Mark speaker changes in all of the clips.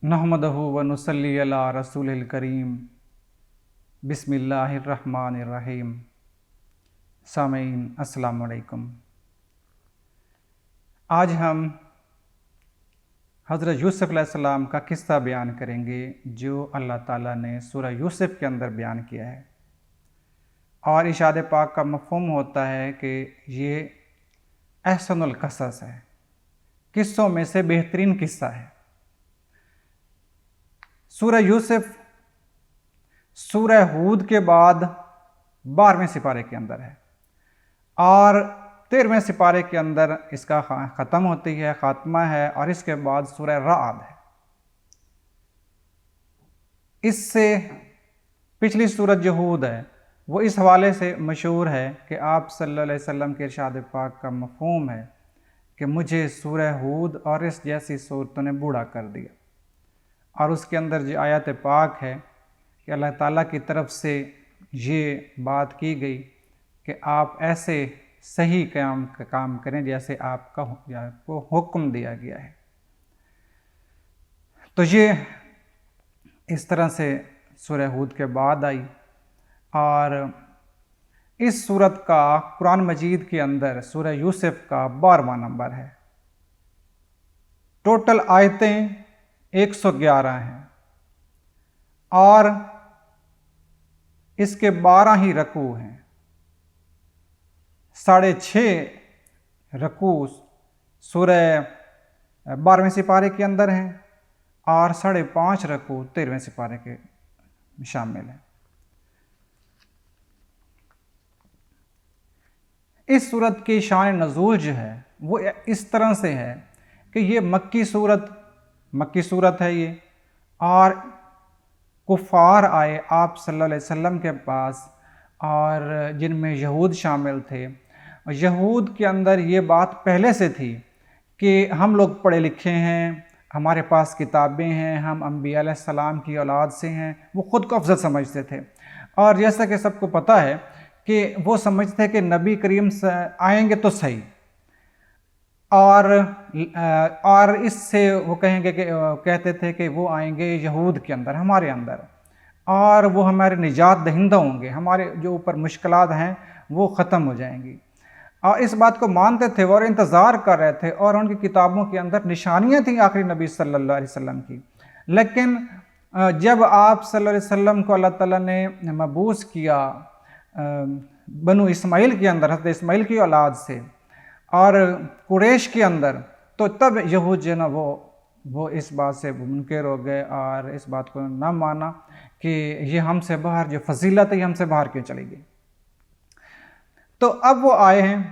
Speaker 1: نحمدہ و نصلی علی رسول الکریم بسم اللہ الرحمن الرحیم۔ سامعین السلام علیکم۔ آج ہم حضرت یوسف علیہ السلام کا قصہ بیان کریں گے جو اللہ تعالیٰ نے سورہ یوسف کے اندر بیان کیا ہے، اور ارشاد پاک کا مفہوم ہوتا ہے کہ یہ احسن القصص ہے، قصوں میں سے بہترین قصہ ہے۔ سورہ یوسف سورہ ہود کے بعد 12ویں سپارے کے اندر ہے، اور 13ویں سپارے کے اندر اس کا ختم ہوتی ہے، خاتمہ ہے، اور اس کے بعد سورہ رعد ہے۔ اس سے پچھلی سورت جو ہود ہے وہ اس حوالے سے مشہور ہے کہ آپ صلی اللہ علیہ وسلم کے ارشاد پاک کا مفہوم ہے کہ مجھے سورہ ہود اور اس جیسی صورتوں نے بوڑھا کر دیا، اور اس کے اندر جو آیت پاک ہے کہ اللہ تعالیٰ کی طرف سے یہ بات کی گئی کہ آپ ایسے صحیح کام کریں جیسے آپ کو حکم دیا گیا ہے۔ تو یہ اس طرح سے سورہ ہود کے بعد آئی، اور اس سورت کا قرآن مجید کے اندر سورہ یوسف کا 12واں نمبر ہے۔ ٹوٹل آیتیں 111 ہیں، اور اس کے 12 ہی رکوع ہیں۔ 6.5 رکوع سورہ 12ویں سپارے کے اندر ہیں، اور 5.5 رکوع 13ویں سپارے کے شامل ہیں۔ اس سورت کی شان نزول جو ہے وہ اس طرح سے ہے کہ یہ مکی صورت ہے یہ، اور کفار آئے آپ صلی اللہ علیہ وسلم کے پاس، اور جن میں یہود شامل تھے۔ یہود کے اندر یہ بات پہلے سے تھی کہ ہم لوگ پڑھے لکھے ہیں، ہمارے پاس کتابیں ہیں، ہم انبیاء علیہ السلام کی اولاد سے ہیں، وہ خود کو افضل سمجھتے تھے، اور جیسا کہ سب کو پتہ ہے کہ وہ سمجھتے ہیں کہ نبی کریم سے آئیں گے تو صحیح، اور اس سے وہ کہتے تھے کہ وہ آئیں گے یہود کے اندر، ہمارے اندر، اور وہ ہمارے نجات دہندہ ہوں گے، ہمارے جو اوپر مشکلات ہیں وہ ختم ہو جائیں گی، اور اس بات کو مانتے تھے اور انتظار کر رہے تھے، اور ان کی کتابوں کے اندر نشانیاں تھیں آخری نبی صلی اللہ علیہ وسلم کی۔ لیکن جب آپ صلی اللہ علیہ وسلم کو اللہ تعالیٰ نے مبعوث کیا بنو اسماعیل کے اندر، حضرت اسماعیل کی اولاد سے، اور قریش کے اندر، تو تب یہود جو ہے نا وہ اس بات سے منکر ہو گئے، اور اس بات کو نہ مانا کہ یہ ہم سے باہر جو فضیلت ہے یہ ہم سے باہر کیوں چلی گئی۔ تو اب وہ آئے ہیں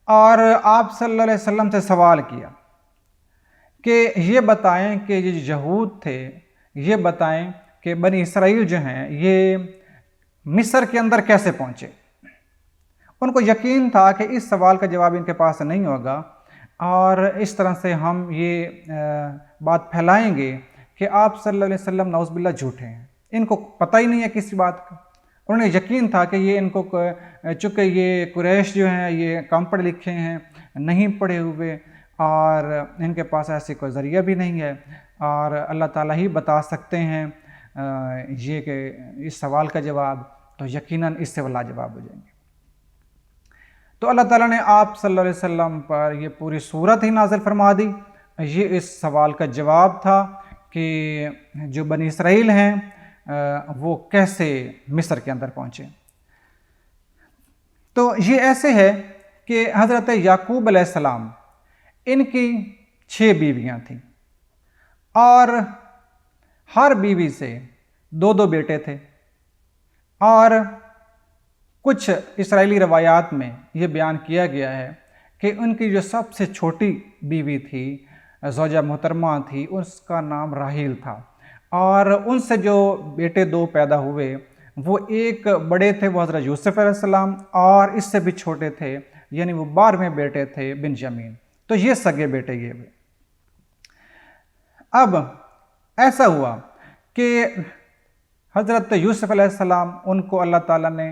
Speaker 1: اور آپ صلی اللہ علیہ وسلم سے سوال کیا کہ یہ بتائیں کہ یہ یہود تھے، یہ بتائیں کہ بنی اسرائیل جو ہیں یہ مصر کے اندر کیسے پہنچے۔ ان کو یقین تھا کہ اس سوال کا جواب ان کے پاس نہیں ہوگا، اور اس طرح سے ہم یہ بات پھیلائیں گے کہ آپ صلی اللہ علیہ وسلم نعوذ باللہ جھوٹے ہیں، ان کو پتہ ہی نہیں ہے کسی بات کا۔ انہیں یقین تھا کہ یہ ان کو چونکہ یہ قریش جو ہیں یہ کم پڑھے لکھے ہیں، نہیں پڑھے ہوئے، اور ان کے پاس ایسی کوئی ذریعہ بھی نہیں ہے، اور اللہ تعالیٰ ہی بتا سکتے ہیں یہ کہ اس سوال کا جواب، تو یقیناً اس سے وہ لاجواب ہو جائیں گے۔ تو اللہ تعالیٰ نے آپ صلی اللہ علیہ وسلم پر یہ پوری صورت ہی نازل فرما دی۔ یہ اس سوال کا جواب تھا کہ جو بنی اسرائیل ہیں وہ کیسے مصر کے اندر پہنچے۔ تو یہ ایسے ہے کہ حضرت یعقوب علیہ السلام، ان کی 6 بیویاں تھیں، اور ہر بیوی سے 2 بیٹے تھے، اور کچھ اسرائیلی روایات میں یہ بیان کیا گیا ہے کہ ان کی جو سب سے چھوٹی بیوی تھی، زوجہ محترمہ تھی، اس کا نام راحیل تھا، اور ان سے جو بیٹے 2 پیدا ہوئے وہ ایک بڑے تھے وہ حضرت یوسف علیہ السلام، اور اس سے بھی چھوٹے تھے، یعنی وہ 12ویں بیٹے تھے بنیامین۔ تو یہ سگے بیٹے یہ ہوئے۔ اب ایسا ہوا کہ حضرت یوسف علیہ السلام، ان کو اللہ تعالیٰ نے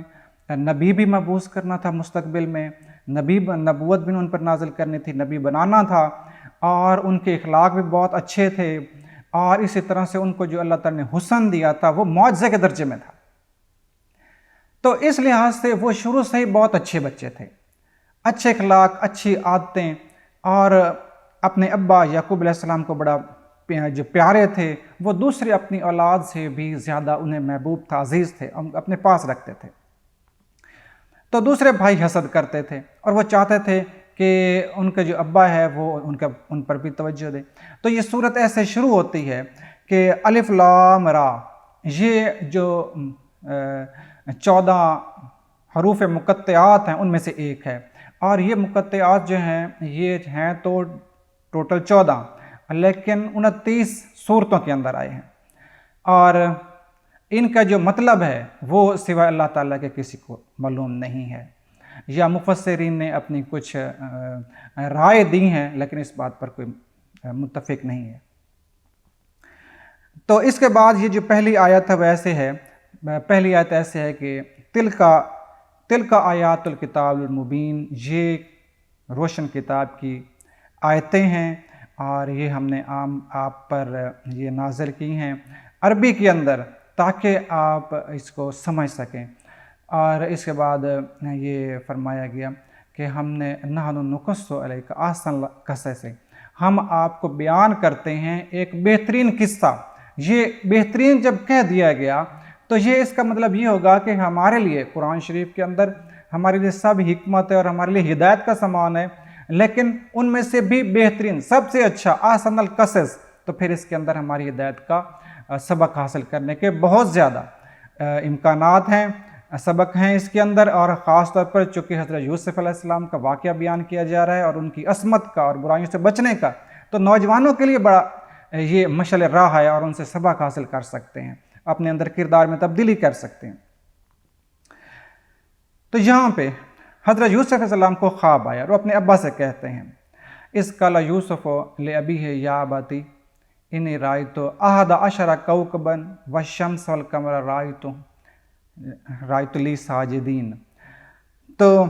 Speaker 1: نبی بھی مبعوث کرنا تھا، مستقبل میں نبوت بھی ان پر نازل کرنی تھی، نبی بنانا تھا، اور ان کے اخلاق بھی بہت اچھے تھے، اور اسی طرح سے ان کو جو اللہ تعالیٰ نے حسن دیا تھا وہ معجزے کے درجے میں تھا. تو اس لحاظ سے وہ شروع سے ہی بہت اچھے بچے تھے، اچھے اخلاق، اچھی عادتیں، اور اپنے ابا یعقوب علیہ السلام کو بڑا جو پیارے تھے. وہ دوسرے اپنی اولاد سے بھی زیادہ انہیں محبوب تھا، عزیز تھے، اپنے پاس رکھتے تھے. تو دوسرے بھائی حسد کرتے تھے اور وہ چاہتے تھے کہ ان کا جو ابا ہے وہ ان پر بھی توجہ دے. تو یہ صورت ایسے شروع ہوتی ہے کہ الف لام را، یہ جو 14 حروف مقطعات ہیں ان میں سے ایک ہے. اور یہ مقطعات جو ہیں یہ ہیں تو ٹوٹل 14، لیکن 29 صورتوں کے اندر آئے ہیں، اور ان کا جو مطلب ہے وہ سوائے اللہ تعالیٰ کے کسی کو معلوم نہیں ہے، یا مفسرین نے اپنی کچھ رائے دی ہیں لیکن اس بات پر کوئی متفق نہیں ہے. تو اس کے بعد یہ جو پہلی آیت ہے وہ ایسے ہے، پہلی آیت ایسے ہے کہ تلک آیات الکتاب المبین، یہ روشن کتاب کی آیتیں ہیں اور یہ ہم نے آپ پر یہ نازل کی ہیں عربی کے اندر تاکہ آپ اس کو سمجھ سکیں. اور اس کے بعد یہ فرمایا گیا کہ ہم نے نحن نقص علیک احسن القصص، ہم آپ کو بیان کرتے ہیں ایک بہترین قصہ. یہ بہترین جب کہہ دیا گیا تو یہ اس کا مطلب یہ ہوگا کہ ہمارے لیے قرآن شریف کے اندر ہمارے لیے سب حکمت ہے اور ہمارے لیے ہدایت کا سامان ہے، لیکن ان میں سے بھی بہترین، سب سے اچھا احسن القصص، تو پھر اس کے اندر ہماری ہدایت کا سبق حاصل کرنے کے بہت زیادہ امکانات ہیں، سبق ہیں اس کے اندر. اور خاص طور پر چونکہ حضرت یوسف علیہ السلام کا واقعہ بیان کیا جا رہا ہے اور ان کی عصمت کا اور برائیوں سے بچنے کا، تو نوجوانوں کے لیے بڑا یہ مشعل راہ ہے اور ان سے سبق حاصل کر سکتے ہیں، اپنے اندر کردار میں تبدیلی کر سکتے ہیں. تو یہاں پہ حضرت یوسف علیہ السلام کو خواب آیا اور وہ اپنے ابا سے کہتے ہیں، اذ قال یوسف لابیہ یا ابتی انی رأیت احد عشر کوکبا والشمس والقمر رأیت لی ساجدین. تو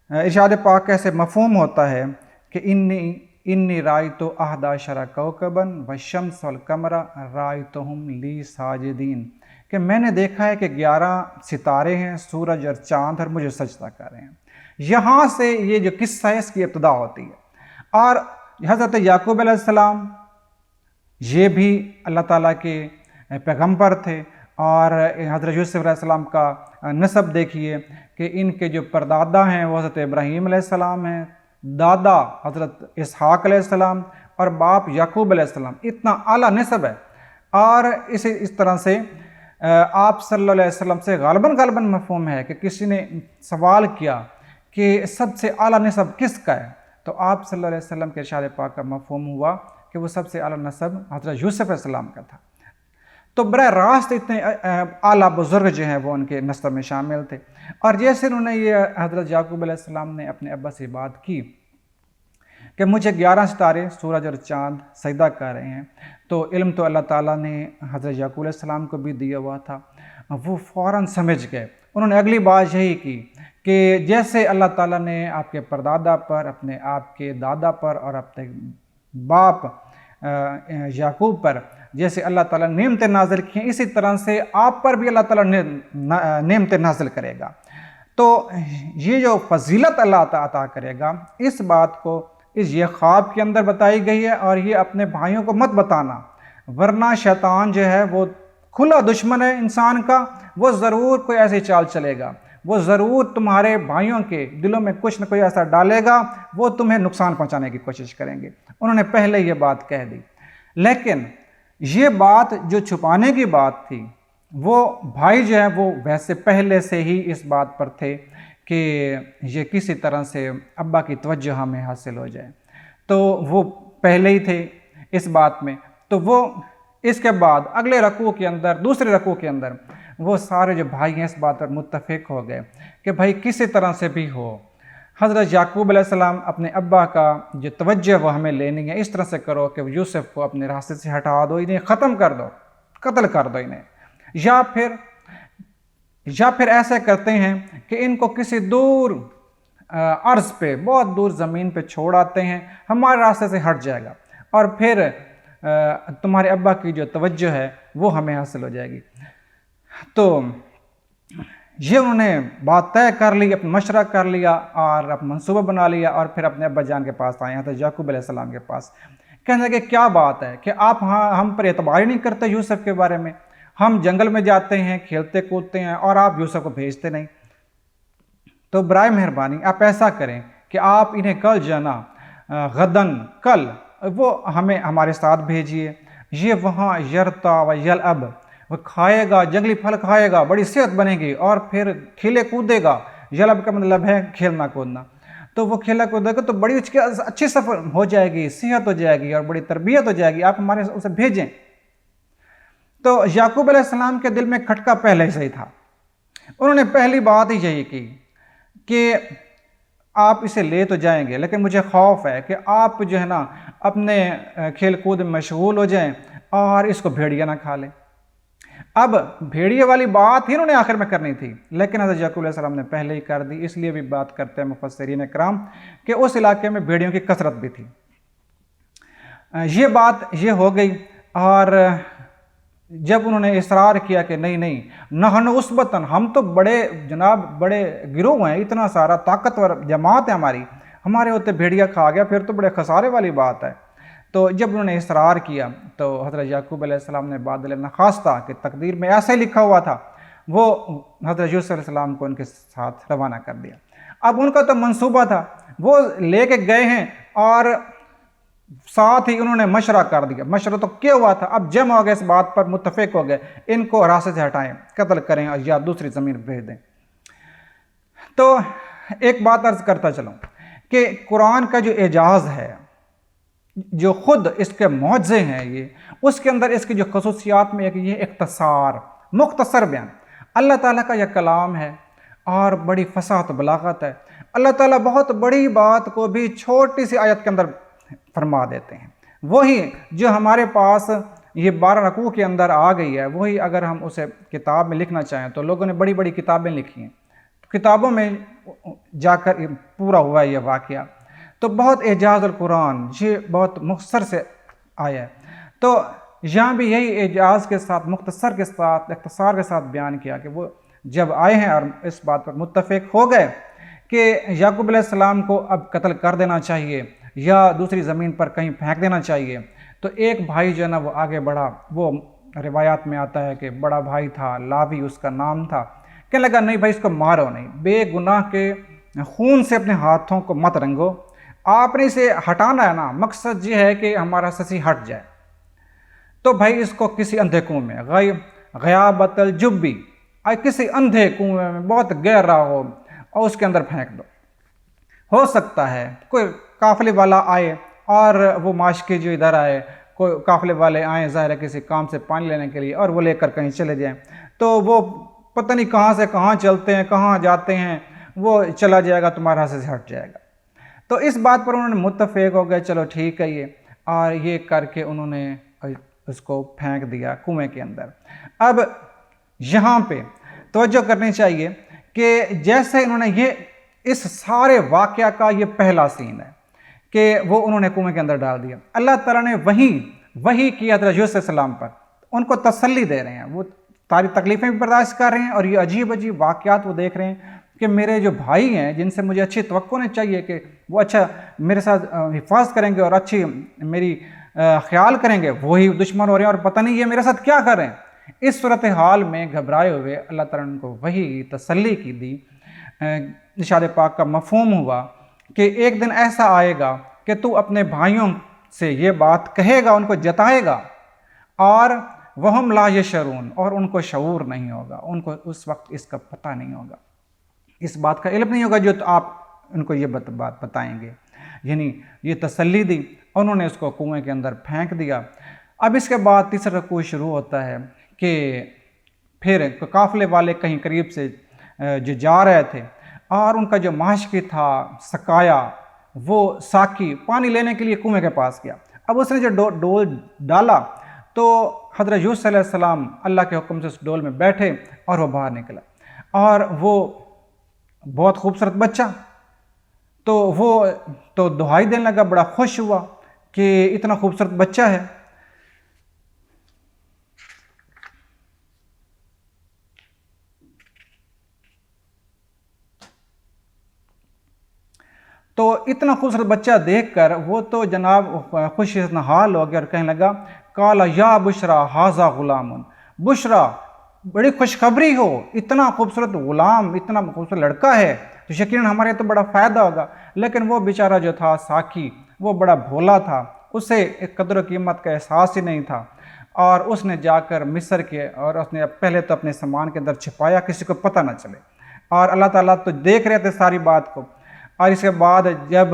Speaker 1: ارشاد پاک کیسے مفہوم ہوتا ہے کہ انی رأیت احد عشر کوکبا والشمس والقمر رأیتہم لی ساجدین، کہ میں نے دیکھا ہے کہ 11 ستارے ہیں، سورج اور چاند، اور مجھے سجدہ کر رہے ہیں. یہاں سے یہ جو قصہ ہے اس کی ابتدا ہوتی ہے. اور حضرت یعقوب علیہ السلام یہ بھی اللہ تعالیٰ کے پیغمبر تھے، اور حضرت یوسف علیہ السلام کا نسب دیکھیے کہ ان کے جو پردادا ہیں وہ حضرت ابراہیم علیہ السلام ہیں، دادا حضرت اسحاق علیہ السلام، اور باپ یعقوب علیہ السلام. اتنا اعلیٰ نسب ہے. اور اس طرح سے آپ صلی اللہ علیہ وسلم سے غالباً مفہوم ہے کہ کسی نے سوال کیا کہ سب سے اعلیٰ نسب کس کا ہے، تو آپ صلی اللہ علیہ وسلم کے ارشاد پاک کا مفہوم ہوا کہ وہ سب سے اعلیٰ نسب حضرت یوسف علیہ السلام کا تھا. تو براہ راست اتنے اعلیٰ بزرگ جو ہیں وہ ان کے نسب میں شامل تھے. اور جیسے انہوں نے یہ حضرت یعقوب علیہ السلام نے اپنے ابا سے بات کی کہ مجھے 11 ستارے، سورج اور چاند سجدہ کر رہے ہیں، تو علم تو اللہ تعالیٰ نے حضرت یعقوب علیہ السلام کو بھی دیا ہوا تھا. وہ فوراً سمجھ گئے. انہوں نے اگلی بات یہی کی کہ جیسے اللہ تعالیٰ نے آپ کے پردادا پر، اپنے آپ کے دادا پر اور اپنے باپ یعقوب پر جیسے اللہ تعالیٰ نے نعمتیں نازل کی ہیں، اسی طرح سے آپ پر بھی اللہ تعالیٰ نعمتیں نازل کرے گا. تو یہ جو فضیلت اللہ عطا کرے گا، اس بات کو یہ خواب کے اندر بتائی گئی ہے. اور یہ اپنے بھائیوں کو مت بتانا، ورنہ شیطان جو ہے وہ کھلا دشمن ہے انسان کا، وہ ضرور کوئی ایسی چال چلے گا، وہ ضرور تمہارے بھائیوں کے دلوں میں کچھ نہ کوئی ایسا ڈالے گا، وہ تمہیں نقصان پہنچانے کی کوشش کریں گے. انہوں نے پہلے یہ بات کہہ دی. لیکن یہ بات جو چھپانے کی بات تھی، وہ بھائی جو ہیں وہ ویسے پہلے سے ہی اس بات پر تھے کہ یہ کسی طرح سے ابا کی توجہ ہمیں حاصل ہو جائے، تو وہ پہلے ہی تھے اس بات میں. تو وہ اس کے بعد اگلے رکوع کے اندر، دوسرے رکوع کے اندر وہ سارے جو بھائی ہیں اس بات پر متفق ہو گئے کہ بھائی کسی طرح سے بھی ہو حضرت یعقوب علیہ السلام اپنے ابا کا جو توجہ وہ ہمیں لینی ہے، اس طرح سے کرو کہ یوسف کو اپنے راستے سے ہٹا دو، انہیں ختم کر دو، قتل کر دو انہیں، یا پھر ایسے کرتے ہیں کہ ان کو کسی دور عرض پہ، بہت دور زمین پہ چھوڑ آتے ہیں، ہمارے راستے سے ہٹ جائے گا، اور پھر تمہارے ابا کی جو توجہ ہے وہ ہمیں حاصل ہو جائے گی۔ تو یہ انہوں نے بات طے کر لی، اپنا مشورہ کر لیا اور اپنا منصوبہ بنا لیا، اور پھر اپنے ابا جان کے پاس آئے حضرت یعقوب علیہ السلام کے پاس۔ کہنے لگے کیا بات ہے کہ آپ ہم پر اعتبار ہی نہیں کرتے یوسف کے بارے میں، ہم جنگل میں جاتے ہیں، کھیلتے کودتے ہیں، اور آپ یوسف کو بھیجتے نہیں۔ تو برائے مہربانی آپ ایسا کریں کہ آپ انہیں کل جانا غدن کل وہ ہمیں ہمارے ساتھ بھیجیے، یہ وہاں یرتا و یلعب، وہ کھائے گا، جنگلی پھل کھائے گا، بڑی صحت بنے گی، اور پھر کھیلے کودے گا۔ یلعب کا مطلب ہے کھیلنا کودنا، تو وہ کھیلا کودے گا تو بڑی اچھی سفر ہو جائے گی، صحت ہو جائے گی اور بڑی تربیت ہو جائے گی، آپ ہمارے اسے بھیجیں۔ تو یعقوب علیہ السلام کے دل میں کھٹکا پہلے سے ہی تھا، انہوں نے پہلی بات ہی یہی کی کہ آپ اسے لے تو جائیں گے لیکن مجھے خوف ہے کہ آپ جو ہے نا اپنے کھیل کود میں مشغول ہو جائیں اور اس کو بھیڑیا نہ کھا لیں۔ اب بھیڑیے والی بات ہی انہوں نے آخر میں کرنی تھی، لیکن حضرت یعقوب علیہ السلام نے پہلے ہی کر دی۔ اس لیے بھی بات کرتے ہیں مفسرین کرام کہ اس علاقے میں بھیڑیوں کی کثرت بھی تھی۔ یہ بات یہ ہو گئی، اور جب انہوں نے اصرار کیا کہ نہیں نحن عصبتاً، ہم تو بڑے جناب بڑے گروہ ہیں، اتنا سارا طاقتور جماعت ہے ہمارے ہوتے بھیڑیا کھا گیا، پھر تو بڑے خسارے والی بات ہے۔ تو جب انہوں نے اصرار کیا تو حضرت یعقوب علیہ السلام نے بادل نخواستہ کہ تقدیر میں ایسے لکھا ہوا تھا، وہ حضرت یوسف علیہ السلام کو ان کے ساتھ روانہ کر دیا۔ اب ان کا تو منصوبہ تھا، وہ لے کے گئے ہیں اور ساتھ ہی انہوں نے مشورہ کر دیا۔ مشورہ تو کیا ہوا تھا، اب جمع ہو گئے، اس بات پر متفق ہو گئے، ان کو راستے سے ہٹائیں، قتل کریں اور یا دوسری زمین بھیج دیں۔ تو ایک بات عرض کرتا چلوں کہ قرآن کا جو اعجاز ہے، جو خود اس کے معجزے ہیں، یہ اس کے اندر اس کی جو خصوصیات میں ایک یہ اختصار، مختصر بیان، اللہ تعالیٰ کا یہ کلام ہے اور بڑی فصاحت و بلاغت ہے۔ اللہ تعالیٰ بہت بڑی بات کو بھی چھوٹی سی آیت کے اندر فرما دیتے ہیں۔ وہی جو ہمارے پاس یہ 12 رکوع کے اندر آ گئی ہے، وہی اگر ہم اسے کتاب میں لکھنا چاہیں تو لوگوں نے بڑی بڑی کتابیں لکھی ہیں، کتابوں میں جا کر پورا ہوا ہے یہ واقعہ۔ تو بہت اعجاز القرآن، یہ بہت مختصر سے آیا ہے۔ تو یہاں بھی یہی اعجاز کے ساتھ، مختصر کے ساتھ، اختصار کے ساتھ بیان کیا کہ وہ جب آئے ہیں اور اس بات پر متفق ہو گئے کہ یعقوب علیہ السلام کو اب قتل کر دینا چاہیے یا دوسری زمین پر کہیں پھینک دینا چاہیے، تو ایک بھائی جو ہے نا وہ آگے بڑھا، وہ روایات میں آتا ہے کہ بڑا بھائی تھا، لاوی اس کا نام تھا، کہنے لگا نہیں بھائی اس کو مارو نہیں، بے گناہ کے خون سے اپنے ہاتھوں کو مت رنگو، آپ نے اسے ہٹانا ہے نا، مقصد یہ ہے کہ ہمارا سسی ہٹ جائے، تو بھائی اس کو کسی اندھے کنویں میں، غیابت الجبی، کسی اندھے کنویں میں بہت گہرا ہو اور اس کے اندر پھینک دو۔ ہو سکتا ہے کوئی قافلے والا آئے اور وہ ماشکی جو ادھر آئے، کوئی قافلے والے آئیں ظاہر ہے کسی کام سے پانی لینے کے لیے، اور وہ لے کر کہیں چلے جائیں، تو وہ پتہ نہیں کہاں سے کہاں چلتے ہیں، کہاں جاتے ہیں، وہ چلا جائے گا، تمہارے ہاتھ سے ہٹ جائے گا۔ تو اس بات پر انہوں نے متفق ہو گئے، چلو ٹھیک ہے یہ، اور یہ کر کے انہوں نے اس کو پھینک دیا کنویں کے اندر۔ اب یہاں پہ توجہ کرنی چاہیے کہ جیسے انہوں نے یہ اس سارے واقعہ کا یہ پہلا سین ہے کہ وہ انہوں نے کنویں کے اندر ڈال دیا، اللہ تعالیٰ نے وہی کی حضرت یوسف علیہ السلام پر، ان کو تسلی دے رہے ہیں، وہ ساری تکلیفیں بھی برداشت کر رہے ہیں، اور یہ عجیب واقعات وہ دیکھ رہے ہیں کہ میرے جو بھائی ہیں جن سے مجھے اچھی توقع ہونے چاہیے کہ وہ اچھا میرے ساتھ حفاظت کریں گے اور اچھی میری خیال کریں گے، وہی دشمن ہو رہے ہیں اور پتہ نہیں یہ میرے ساتھ کیا کر رہے ہیں۔ اس صورتحال میں گھبرائے ہوئے اللہ تعالیٰ نے ان کو وہی تسلی کی دی۔ ارشاد پاک کا مفہوم ہوا کہ ایک دن ایسا آئے گا کہ تو اپنے بھائیوں سے یہ بات کہے گا، ان کو جتائے گا، اور وہم لا یشعرون، اور ان کو شعور نہیں ہوگا، ان کو اس وقت اس کا پتہ نہیں ہوگا، اس بات کا علم نہیں ہوگا جو آپ ان کو یہ بات بتائیں گے۔ یعنی یہ تسلی دی، انہوں نے اس کو کنویں کے اندر پھینک دیا۔ اب اس کے بعد تیسرا رکوع شروع ہوتا ہے کہ پھر قافلے والے کہیں قریب سے جو جا رہے تھے، اور ان کا جو ماشکی تھا سکایا، وہ ساکی پانی لینے کے لیے کنویں کے پاس گیا۔ اب اس نے جو ڈول ڈالا تو حضرت یوسف علیہ السلام اللہ کے حکم سے اس ڈول میں بیٹھے اور وہ باہر نکلا، اور وہ بہت خوبصورت بچہ، تو وہ تو دہائی دینے لگا، بڑا خوش ہوا کہ اتنا خوبصورت بچہ ہے۔ تو اتنا خوبصورت بچہ دیکھ کر وہ تو جناب خوشی سے نہال ہو گیا اور کہنے لگا کالا یا بشرا حاضہ غلام، بشرا بڑی خوشخبری ہو، اتنا خوبصورت غلام، اتنا خوبصورت لڑکا ہے تو یقیناً ہمارے تو بڑا فائدہ ہوگا۔ لیکن وہ بیچارہ جو تھا ساقی، وہ بڑا بھولا تھا، اسے ایک قدر و قیمت کا احساس ہی نہیں تھا، اور اس نے جا کر مصر کے اور اس نے پہلے تو اپنے سامان کے اندر چھپایا کسی کو پتہ نہ چلے، اور اللہ تعالیٰ تو دیکھ رہے تھے ساری بات کو، اور اس کے بعد جب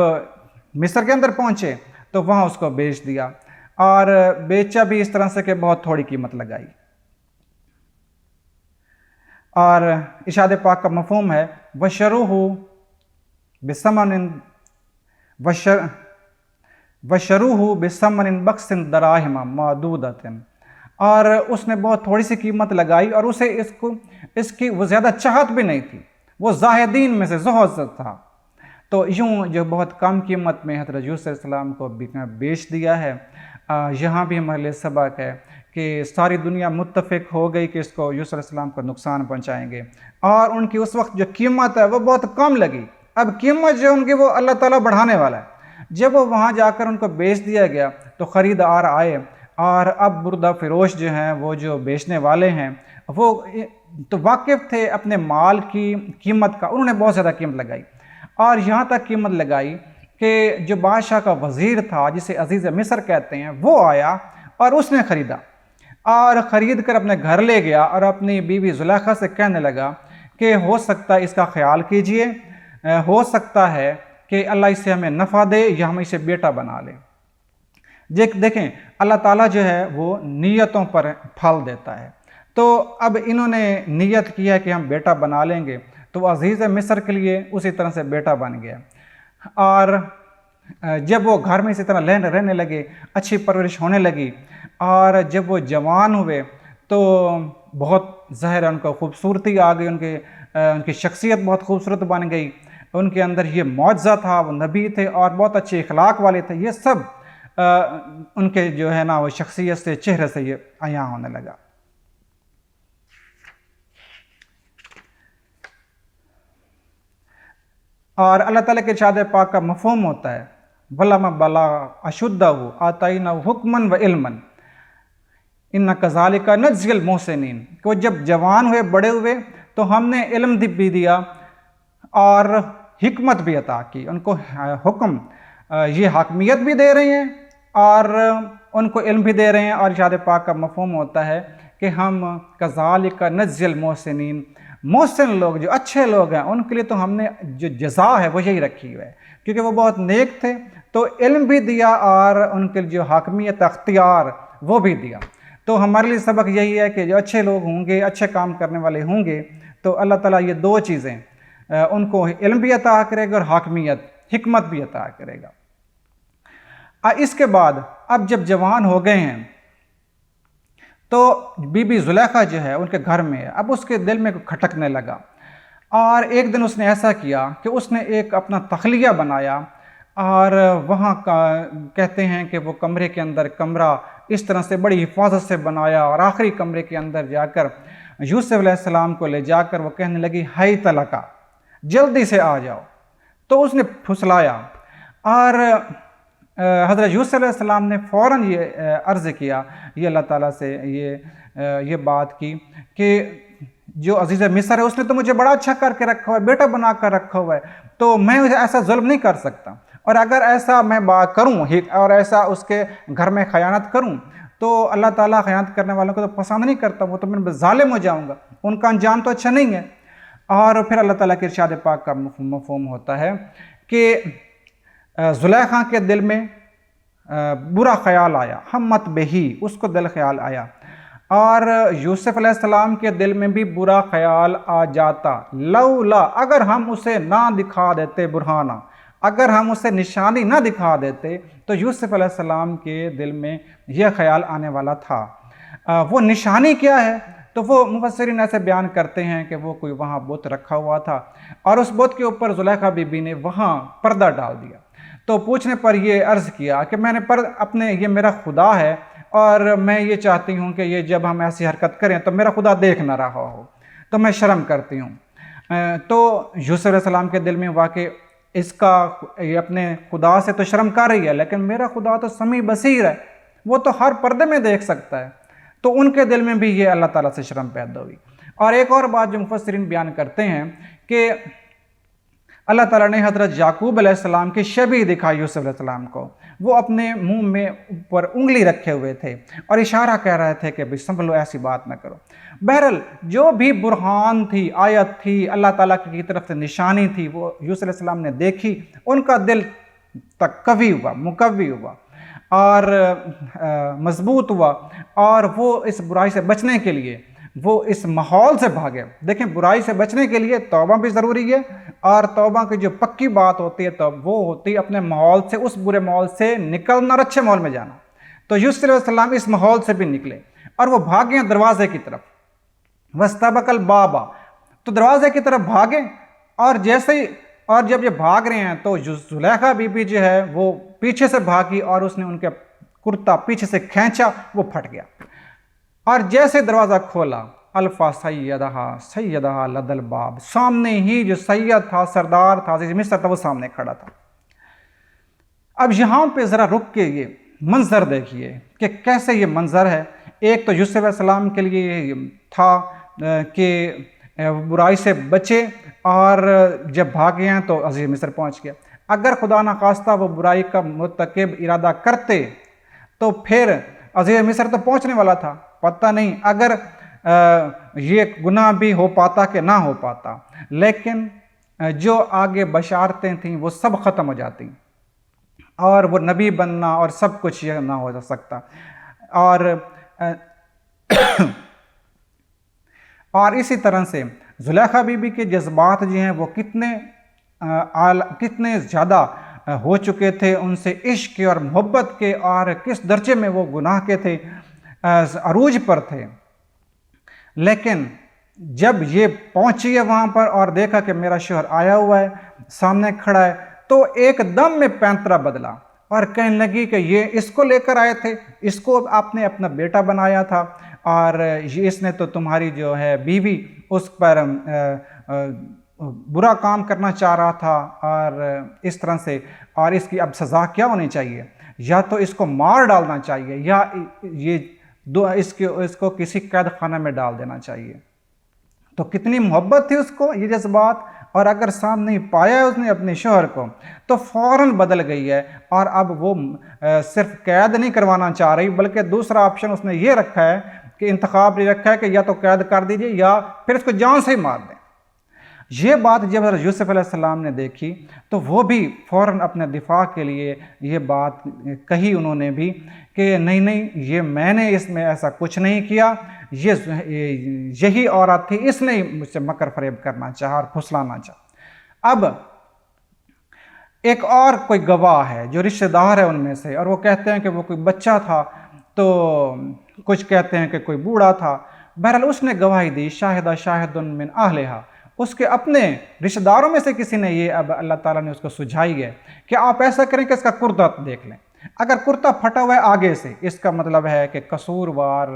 Speaker 1: مصر کے اندر پہنچے تو وہاں اس کو بیچ دیا، اور بیچا بھی اس طرح سے کہ بہت تھوڑی قیمت لگائی۔ اور ارشاد پاک کا مفہوم ہے وَشَرُوهُ بِثَمَنٍ بَخْسٍ دَرَاهِمَ مَعْدُودَةٍ، اور اس نے بہت تھوڑی سی قیمت لگائی، اور اسے اس کی وہ زیادہ چاہت بھی نہیں تھی، وہ زاہدین میں سے زہد تھا، تو یوں جو بہت کم قیمت میں حضرت یوسف علیہ السلام کو بیچ دیا ہے۔ یہاں بھی ہمارے لیے سبق ہے کہ ساری دنیا متفق ہو گئی کہ اس کو یوسف علیہ السلام کو نقصان پہنچائیں گے، اور ان کی اس وقت جو قیمت ہے وہ بہت کم لگی، اب قیمت جو ان کی وہ اللہ تعالیٰ بڑھانے والا ہے۔ جب وہ وہاں جا کر ان کو بیچ دیا گیا تو خریدار آئے، اور اب بردہ فروش جو ہیں وہ جو بیچنے والے ہیں وہ تو واقف تھے اپنے مال کی قیمت کا، انہوں نے بہت زیادہ قیمت لگائی، اور یہاں تک قیمت لگائی کہ جو بادشاہ کا وزیر تھا جسے عزیز مصر کہتے ہیں وہ آیا اور اس نے خریدا، اور خرید کر اپنے گھر لے گیا اور اپنی بیوی زلیخا سے کہنے لگا کہ ہو سکتا ہے اس کا خیال کیجئے، ہو سکتا ہے کہ اللہ اس سے ہمیں نفع دے یا ہم اسے بیٹا بنا لیں۔ دیکھیں اللہ تعالیٰ جو ہے وہ نیتوں پر پھل دیتا ہے، تو اب انہوں نے نیت کی ہے کہ ہم بیٹا بنا لیں گے، تو وہ عزیز مصر کے لیے اسی طرح سے بیٹا بن گیا، اور جب وہ گھر میں اسی طرح رہنے لگے، اچھی پرورش ہونے لگی، اور جب وہ جوان ہوئے تو بہت ظاہر ان کو خوبصورتی آ گئی، ان کی شخصیت بہت خوبصورت بن گئی، ان کے اندر یہ معجزہ تھا، وہ نبی تھے اور بہت اچھے اخلاق والے تھے، یہ سب ان کے جو ہے نا وہ شخصیت سے، چہرے سے یہ عیاں ہونے لگا۔ اور اللہ تعالیٰ کے ارشاد پاک کا مفہوم ہوتا ہے وَلَمَّا بَلَغَ أَشُدَّهُ آتَيْنَاهُ حُکْمًا وَعِلْمًا إِنَّ كَذَلِكَ نَجْزِي الْمُحْسِنِينَ، کہ وہ جب جوان ہوئے، بڑے ہوئے تو ہم نے علم بھی دیا اور حکمت بھی عطا کی، ان کو حکم یہ حاکمیت بھی دے رہے ہیں اور ان کو علم بھی دے رہے ہیں، اور ارشاد پاک کا مفہوم ہوتا ہے کہ ہم كَذَلِكَ نَجْزِي الْمُحْسِنِينَ، محسن لوگ جو اچھے لوگ ہیں ان کے لیے تو ہم نے جو جزا ہے وہ یہی رکھی ہوئی ہے، کیونکہ وہ بہت نیک تھے تو علم بھی دیا اور ان کے جو حاکمیت اختیار وہ بھی دیا۔ تو ہمارے لیے سبق یہی ہے کہ جو اچھے لوگ ہوں گے، اچھے کام کرنے والے ہوں گے تو اللہ تعالیٰ یہ دو چیزیں ان کو علم بھی عطا کرے گا اور حاکمیت، حکمت بھی عطا کرے گا۔ اس کے بعد اب جب جوان ہو گئے ہیں تو بی بی زلیخا جو ہے ان کے گھر میں ہے، اب اس کے دل میں کھٹکنے لگا، اور ایک دن اس نے ایسا کیا کہ اس نے ایک اپنا تخلیہ بنایا، اور وہاں کہتے ہیں کہ وہ کمرے کے اندر کمرہ اس طرح سے بڑی حفاظت سے بنایا، اور آخری کمرے کے اندر جا کر یوسف علیہ السلام کو لے جا کر وہ کہنے لگی ہائی تلکا، جلدی سے آ جاؤ، تو اس نے پھسلایا، اور حضرت یوسف علیہ السلام نے فوراً یہ عرض کیا، یہ اللہ تعالیٰ سے یہ بات کی کہ جو عزیز مصر ہے اس نے تو مجھے بڑا اچھا کر کے رکھا ہوا ہے، بیٹا بنا کر رکھا ہوا ہے، تو میں ایسا ظلم نہیں کر سکتا، اور اگر ایسا میں بات کروں اور ایسا اس کے گھر میں خیانت کروں تو اللہ تعالیٰ خیانت کرنے والوں کو تو پسند نہیں کرتا، وہ تو میں ظالم ہو جاؤں گا، ان کا انجام تو اچھا نہیں ہے۔ اور پھر اللہ تعالیٰ کے ارشاد پاک کا مفہوم ہوتا ہے کہ زلیخا کے دل میں برا خیال آیا، ہمت بہی، اس کو دل خیال آیا، اور یوسف علیہ السلام کے دل میں بھی برا خیال آ جاتا، لولا، اگر ہم اسے نہ دکھا دیتے برہانہ، اگر ہم اسے نشانی نہ دکھا دیتے تو یوسف علیہ السلام کے دل میں یہ خیال آنے والا تھا۔ وہ نشانی کیا ہے؟ تو وہ مفسرین ایسے بیان کرتے ہیں کہ وہ کوئی وہاں بت رکھا ہوا تھا، اور اس بت کے اوپر زلیخا بی بی نے وہاں پردہ ڈال دیا، تو پوچھنے پر یہ عرض کیا کہ میں نے اپنے یہ میرا خدا ہے، اور میں یہ چاہتی ہوں کہ یہ جب ہم ایسی حرکت کریں تو میرا خدا دیکھ نہ رہا ہو، تو میں شرم کرتی ہوں۔ تو یوسف علیہ السلام کے دل میں واقع اس کا یہ اپنے خدا سے تو شرم کر رہی ہے، لیکن میرا خدا تو سمیع بصیر ہے، وہ تو ہر پردے میں دیکھ سکتا ہے۔ تو ان کے دل میں بھی یہ اللہ تعالیٰ سے شرم پیدا ہوئی۔ اور ایک اور بات جو مفسرین بیان کرتے ہیں کہ اللہ تعالیٰ نے حضرت یعقوب علیہ السلام کی شبیہ دکھائی یوسف علیہ السلام کو، وہ اپنے منہ میں اوپر انگلی رکھے ہوئے تھے اور اشارہ کہہ رہے تھے کہ بھئی سنبھلو، ایسی بات نہ کرو۔ بہرحال جو بھی برہان تھی، آیت تھی، اللہ تعالیٰ کی طرف سے نشانی تھی، وہ یوسف علیہ السلام نے دیکھی، ان کا دل قوی ہوا، مقوی ہوا اور مضبوط ہوا، اور وہ اس برائی سے بچنے کے لیے وہ اس ماحول سے بھاگے۔ دیکھیں، برائی سے بچنے کے لیے توبہ بھی ضروری ہے، اور توبہ کی جو پکی بات ہوتی ہے تو وہ ہوتی ہے اپنے ماحول سے، اس برے ماحول سے نکلنا اور اچھے ماحول میں جانا۔ تو یوسف علیہ السلام اس ماحول سے بھی نکلے اور وہ بھاگے دروازے کی طرف، وَاسْتَبَقَ الْبَابَ، تو دروازے کی طرف بھاگے، اور جب یہ بھاگ رہے ہیں تو زلیخا بی بی جو ہے وہ پیچھے سے بھاگی اور اس نے ان کے کرتا پیچھے سے کھینچا، وہ پھٹ گیا۔ اور جیسے دروازہ کھولا، الفا سیدہا لد الباب، سامنے ہی جو سید تھا، سردار تھا، عزیز مصر تھا، وہ سامنے کھڑا تھا۔ اب یہاں پہ ذرا رک کے یہ منظر دیکھیے کہ کیسے یہ منظر ہے۔ ایک تو یوسف علیہ السلام کے لیے یہ تھا کہ برائی سے بچے، اور جب بھاگے ہیں تو عزیز مصر پہنچ گیا۔ اگر خدا نخواستہ وہ برائی کا مرتکب ارادہ کرتے تو پھر عزیز مصر تو پہنچنے والا تھا، پتہ نہیں اگر یہ گناہ بھی ہو پاتا کہ نہ ہو پاتا، لیکن جو آگے بشارتیں تھیں وہ سب ختم ہو جاتی، اور وہ نبی بننا اور سب کچھ یہ نہ ہو سکتا۔ اور اسی طرح سے زلیخا بی بی کے جذبات جو ہیں وہ کتنے زیادہ ہو چکے تھے، ان سے عشق اور محبت کے، اور کس درجے میں وہ گناہ کے تھے، عروج پر تھے۔ لیکن جب یہ پہنچی ہے وہاں پر اور دیکھا کہ میرا شوہر آیا ہوا ہے، سامنے کھڑا ہے، تو ایک دم میں پینترا بدلا اور کہنے لگی کہ یہ اس کو لے کر آئے تھے، اس کو آپ نے اپنا بیٹا بنایا تھا، اور اس نے تو تمہاری جو ہے بیوی اس پر برا کام کرنا چاہ رہا تھا، اور اس طرح سے، اور اس کی اب سزا کیا ہونی چاہیے؟ یا تو اس کو مار ڈالنا چاہیے، یا اس کو کسی قید خانہ میں ڈال دینا چاہیے۔ تو کتنی محبت تھی اس کو، یہ جذبات، اور اگر سامنے ہی پایا ہے اس نے اپنے شوہر کو تو فوراً بدل گئی ہے، اور اب وہ صرف قید نہیں کروانا چاہ رہی، بلکہ دوسرا آپشن اس نے یہ رکھا ہے کہ انتخاب یہ رکھا ہے کہ یا تو قید کر دیجئے یا پھر اس کو جان سے ہی مار دیں۔ یہ بات جب حضرت یوسف علیہ السلام نے دیکھی تو وہ بھی فوراً اپنے دفاع کے لیے یہ بات کہی انہوں نے بھی کہ نہیں، یہ میں نے اس میں ایسا کچھ نہیں کیا، یہی عورت تھی، اس نے مجھ سے مکر فریب کرنا چاہا اور پھسلانا چاہا۔ اب ایک اور کوئی گواہ ہے جو رشتہ دار ہے ان میں سے، اور وہ کہتے ہیں کہ وہ کوئی بچہ تھا، تو کچھ کہتے ہیں کہ کوئی بوڑھا تھا، بہرحال اس نے گواہی دی، شاہد من اہلہا، اس کے اپنے رشتہ داروں میں سے کسی نے یہ اب اللہ تعالیٰ نے اس کو سجھائی ہے کہ آپ ایسا کریں کہ اس کا کرتا دیکھ لیں، اگر کرتا پھٹا ہوا ہے آگے سے، اس کا مطلب ہے کہ قصوروار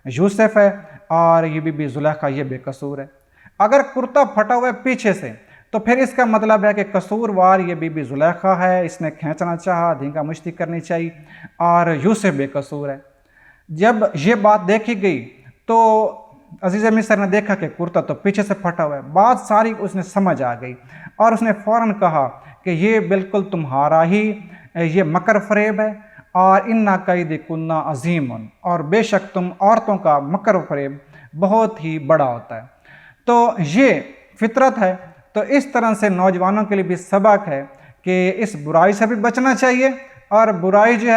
Speaker 1: یوسف ہے اور یہ بی بی زلیخا یہ بے قصور ہے۔ اگر کرتا پھٹا ہوا ہے پیچھے سے تو پھر اس کا مطلب ہے کہ قصوروار یہ بی بی زلیخا ہے، اس نے کھینچنا چاہا، دھینگا مشتی کرنی چاہیے، اور یوسف بے قصور ہے۔ جب یہ بات دیکھی گئی تو عزیز مصر نے دیکھا کہ کرتا تو پیچھے سے پھٹا ہوا ہے، بات ساری اس نے سمجھ آ گئی، اور اس نے فوراً کہا کہ یہ بالکل تمہارا ہی یہ مکر فریب ہے، اور اِنَّ کَیْدِکُنَّ عَظِیمٌ، اور بے شک تم عورتوں کا مکر فریب بہت ہی بڑا ہوتا ہے۔ تو یہ فطرت ہے، تو اس طرح سے نوجوانوں کے لیے بھی سبق ہے کہ اس برائی سے بھی بچنا چاہیے، اور برائی جو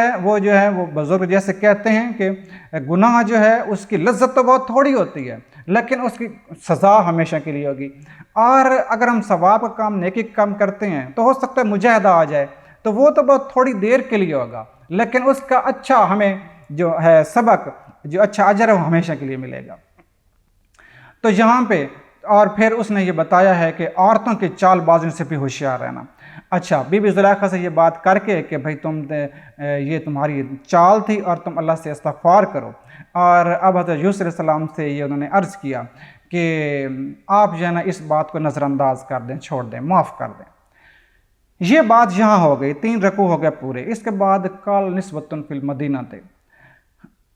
Speaker 1: ہے وہ بزرگ جیسے کہتے ہیں کہ گناہ جو ہے اس کی لذت تو بہت تھوڑی ہوتی ہے، لیکن اس کی سزا ہمیشہ کے لیے ہوگی، اور اگر ہم ثواب کا کام، نیکی کا کام کرتے ہیں تو ہو سکتا ہے مجاہدہ آ جائے، تو وہ تو بہت تھوڑی دیر کے لیے ہوگا، لیکن اس کا اچھا ہمیں جو ہے سبق، جو اچھا اجر ہے وہ ہمیشہ کے لیے ملے گا۔ تو یہاں پہ اور پھر اس نے یہ بتایا ہے کہ عورتوں کی چال بازی سے بھی ہوشیار رہنا۔ اچھا، بی بی زلیخا سے یہ بات کر کے کہ بھئی یہ تمہاری چال تھی اور تم اللہ سے استغفار کرو، اور اب حضرت یوسف علیہ السلام سے یہ انہوں نے عرض کیا کہ آپ جو ہے نا اس بات کو نظر انداز کر دیں، چھوڑ دیں، معاف کر دیں۔ یہ بات یہاں ہو گئی، 3 رکوع ہو گئے پورے۔ اس کے بعد قال نسوۃ فی المدینہ تھے،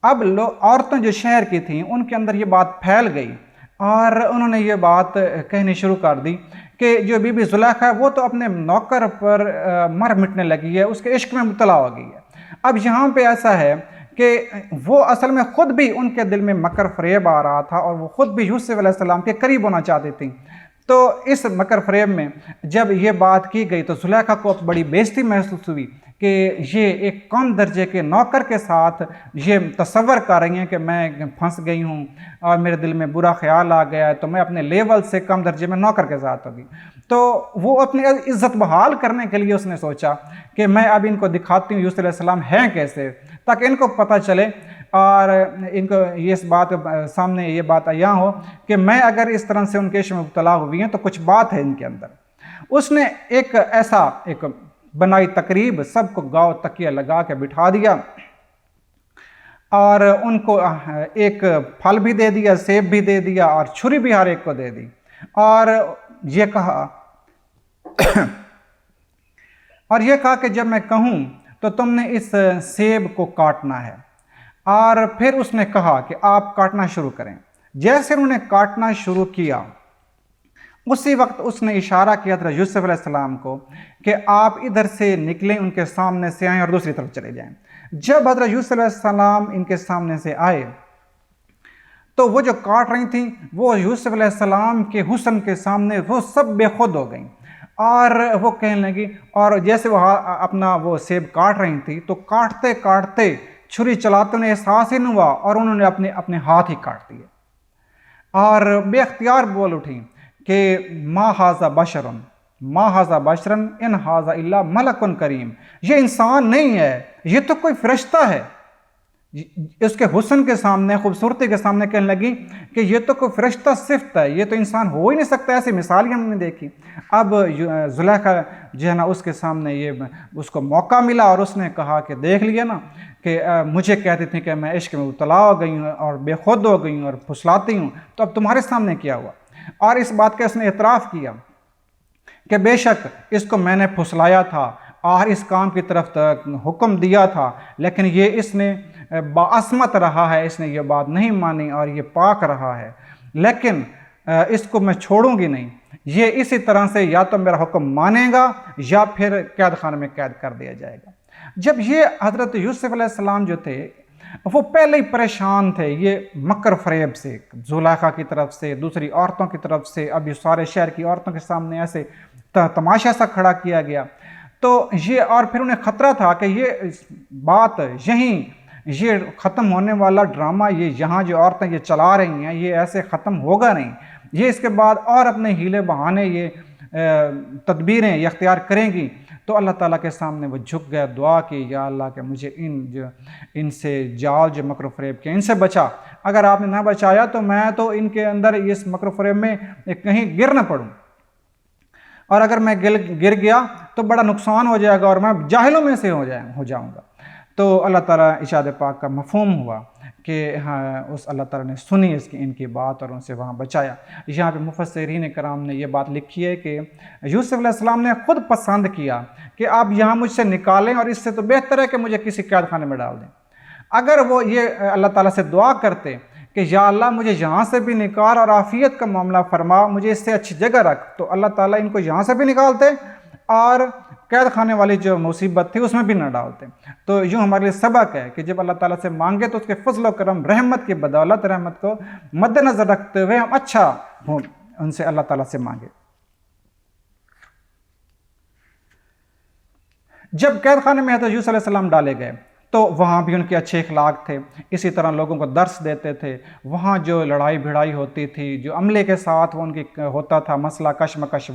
Speaker 1: اب عورتیں جو شہر کی تھیں ان کے اندر یہ بات پھیل گئی اور انہوں نے یہ بات کہنی شروع کر دی کہ جو بی بی زلیخا ہے وہ تو اپنے نوکر پر مر مٹنے لگی ہے، اس کے عشق میں مبتلا ہو گئی ہے۔ اب یہاں پہ ایسا ہے کہ وہ اصل میں خود بھی ان کے دل میں مکر فریب آ رہا تھا اور وہ خود بھی یوسف علیہ السلام کے قریب ہونا چاہتی تھیں۔ تو اس مکر فریب میں جب یہ بات کی گئی تو زلیخا کو بڑی بےزتی محسوس ہوئی کہ یہ ایک کم درجے کے نوکر کے ساتھ یہ تصور کر رہی ہیں کہ میں پھنس گئی ہوں اور میرے دل میں برا خیال آ گیا ہے تو میں اپنے لیول سے کم درجے میں نوکر کے ساتھ ہوگی۔ تو وہ اپنی عزت بحال کرنے کے لیے اس نے سوچا کہ میں اب ان کو دکھاتی ہوں یوسف علیہ السلام ہیں کیسے، تاکہ ان کو پتہ چلے اور ان کو یہ اس بات سامنے یہ بات عیاں ہو کہ میں اگر اس طرح سے ان کے عشق میں مبتلا ہوئی ہیں تو کچھ بات ہے ان کے اندر۔ اس نے ایک ایسا ایک بنائی تقریب، سب کو گاؤ تکیہ لگا کے بٹھا دیا اور ان کو ایک پھل بھی دے دیا، سیب بھی دے دیا اور چھری بھی ہر ایک کو دے دی اور یہ کہا کہ جب میں کہوں تو تم نے اس سیب کو کاٹنا ہے۔ اور پھر اس نے کہا کہ آپ کاٹنا شروع کریں۔ جیسے انہوں نے کاٹنا شروع کیا اسی وقت اس نے اشارہ کیا حضرت یوسف علیہ السلام کو کہ آپ ادھر سے نکلیں، ان کے سامنے سے آئیں اور دوسری طرف چلے جائیں۔ جب حضرت یوسف علیہ السلام ان کے سامنے سے آئے تو وہ جو کاٹ رہی تھیں وہ یوسف علیہ السلام کے حسن کے سامنے وہ سب بے خود ہو گئیں اور وہ کہنے لگی، اور جیسے وہ اپنا وہ سیب کاٹ رہی تھی تو کاٹتے کاٹتے چھری چلاتے انہیں احساس ہی نہیں ہوا اور انہوں نے اپنے ہاتھ ہی کاٹ دیے اور بے اختیار بول اٹھیں کہ ما ھذا بشرن ان ھذا الا ملک کریم، یہ انسان نہیں ہے، یہ تو کوئی فرشتہ ہے۔ اس کے حسن کے سامنے، خوبصورتی کے سامنے کہنے لگی کہ یہ تو کوئی فرشتہ صفت ہے، یہ تو انسان ہو ہی نہیں سکتا، ایسی مثال ہی ہم نے دیکھی۔ اب زلیخا جو ہے نا اس کے سامنے یہ اس کو موقع ملا اور اس نے کہا کہ دیکھ لیا نا کہ مجھے کہتی تھی کہ میں عشق میں مبتلا ہو گئی ہوں اور بے خود ہو گئی ہوں اور پھسلاتی ہوں، تو اب تمہارے سامنے کیا ہوا؟ اور اس بات کا اس نے اعتراف کیا کہ بے شک اس کو میں نے پھسلایا تھا اور اس کام کی طرف حکم دیا تھا، لیکن یہ اس نے باعصمت رہا ہے، اس نے یہ بات نہیں مانی اور یہ پاک رہا ہے، لیکن اس کو میں چھوڑوں گی نہیں، یہ اسی طرح سے یا تو میرا حکم مانے گا یا پھر قید خانے میں قید کر دیا جائے گا۔ جب یہ حضرت یوسف علیہ السلام جو تھے وہ پہلے ہی پریشان تھے یہ مکر فریب سے، زلیخا کی طرف سے، دوسری عورتوں کی طرف سے، اب یہ سارے شہر کی عورتوں کے سامنے ایسے تماشا سا کھڑا کیا گیا، تو یہ اور پھر انہیں خطرہ تھا کہ یہ بات یہیں یہ ختم ہونے والا ڈرامہ یہ یہاں جو عورتیں یہ چلا رہی ہیں یہ ایسے ختم ہوگا نہیں، یہ اس کے بعد اور اپنے ہیلے بہانے یہ تدبیریں یہ اختیار کریں گی۔ تو اللہ تعالیٰ کے سامنے وہ جھک گئے، دعا کی، یا اللہ کہ مجھے ان سے جال جو مکر و فریب کے ان سے بچا، اگر آپ نے نہ بچایا تو میں تو ان کے اندر اس مکر و فریب میں کہیں گر نہ پڑوں، اور اگر میں گر گیا تو بڑا نقصان ہو جائے گا اور میں جاہلوں میں سے ہو جاؤں گا۔ تو اللہ تعالیٰ ارشاد پاک کا مفہوم ہوا کہ ہاں اس اللہ تعالیٰ نے سنی ان کی بات اور ان سے وہاں بچایا۔ یہاں پہ مفسرین کرام نے یہ بات لکھی ہے کہ یوسف علیہ السلام نے خود پسند کیا کہ آپ یہاں مجھ سے نکالیں اور اس سے تو بہتر ہے کہ مجھے کسی قید خانے میں ڈال دیں۔ اگر وہ یہ اللہ تعالیٰ سے دعا کرتے کہ یا اللہ مجھے یہاں سے بھی نکال اور عافیت کا معاملہ فرما، مجھے اس سے اچھی جگہ رکھ، تو اللہ تعالیٰ ان کو یہاں سے بھی نکالتے اور قید خانے والی جو مصیبت تھی اس میں بھی نہ ڈالتے۔ تو یوں ہمارے لیے سبق ہے کہ جب اللہ تعالیٰ سے مانگے تو اس کے فضل و کرم رحمت کی بدولت رحمت کو مد نظر رکھتے ہوئے ہم اچھا ان سے اللہ تعالیٰ سے مانگے۔ جب قید خانے میں حضرت یوسف علیہ السلام ڈالے گئے تو وہاں بھی ان کے اچھے اخلاق تھے، اسی طرح لوگوں کو درس دیتے تھے، وہاں جو لڑائی بھڑائی ہوتی تھی، جو عملے کے ساتھ وہ ان کی ہوتا تھا مسئلہ کشمکش،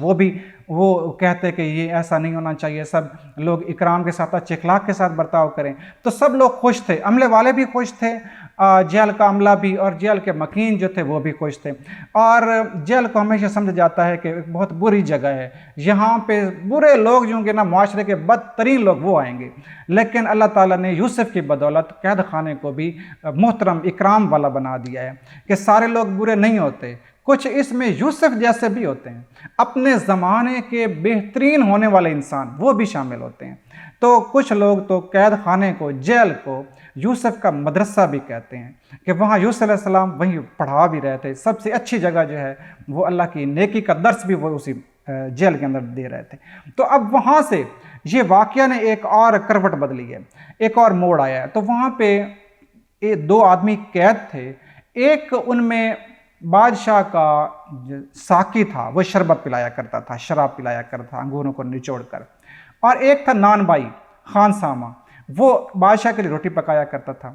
Speaker 1: وہ کہتے کہ یہ ایسا نہیں ہونا چاہیے، سب لوگ اکرام کے ساتھ اچھے اخلاق کے ساتھ برتاؤ کریں، تو سب لوگ خوش تھے، عملے والے بھی خوش تھے، جیل کا عملہ بھی اور جیل کے مکین جو تھے وہ بھی خوش تھے۔ اور جیل کو ہمیشہ سمجھا جاتا ہے کہ ایک بہت بری جگہ ہے، یہاں پہ برے لوگ جو ہوں گے نا معاشرے کے بدترین لوگ وہ آئیں گے، لیکن اللہ تعالیٰ نے یوسف کی بدولت قید خانے کو بھی محترم اکرام والا بنا دیا ہے کہ سارے لوگ برے نہیں ہوتے، کچھ اس میں یوسف جیسے بھی ہوتے ہیں، اپنے زمانے کے بہترین ہونے والے انسان وہ بھی شامل ہوتے ہیں۔ تو کچھ لوگ تو قید خانے کو، جیل کو یوسف کا مدرسہ بھی کہتے ہیں، کہ وہاں یوسف علیہ السلام وہیں پڑھا بھی رہے تھے، سب سے اچھی جگہ جو ہے وہ اللہ کی نیکی کا درس بھی وہ اسی جیل کے اندر دے رہے تھے۔ تو اب وہاں سے یہ واقعہ نے ایک اور کروٹ بدلی ہے، ایک اور موڑ آیا ہے۔ تو وہاں پہ 2 آدمی قید تھے، ایک ان میں بادشاہ کا ساقی تھا، وہ شربت پلایا کرتا تھا، شراب پلایا کرتا تھا انگوروں کو نچوڑ کر، اور ایک تھا نان بائی خان سامہ، وہ بادشاہ کے لیے روٹی پکایا کرتا تھا۔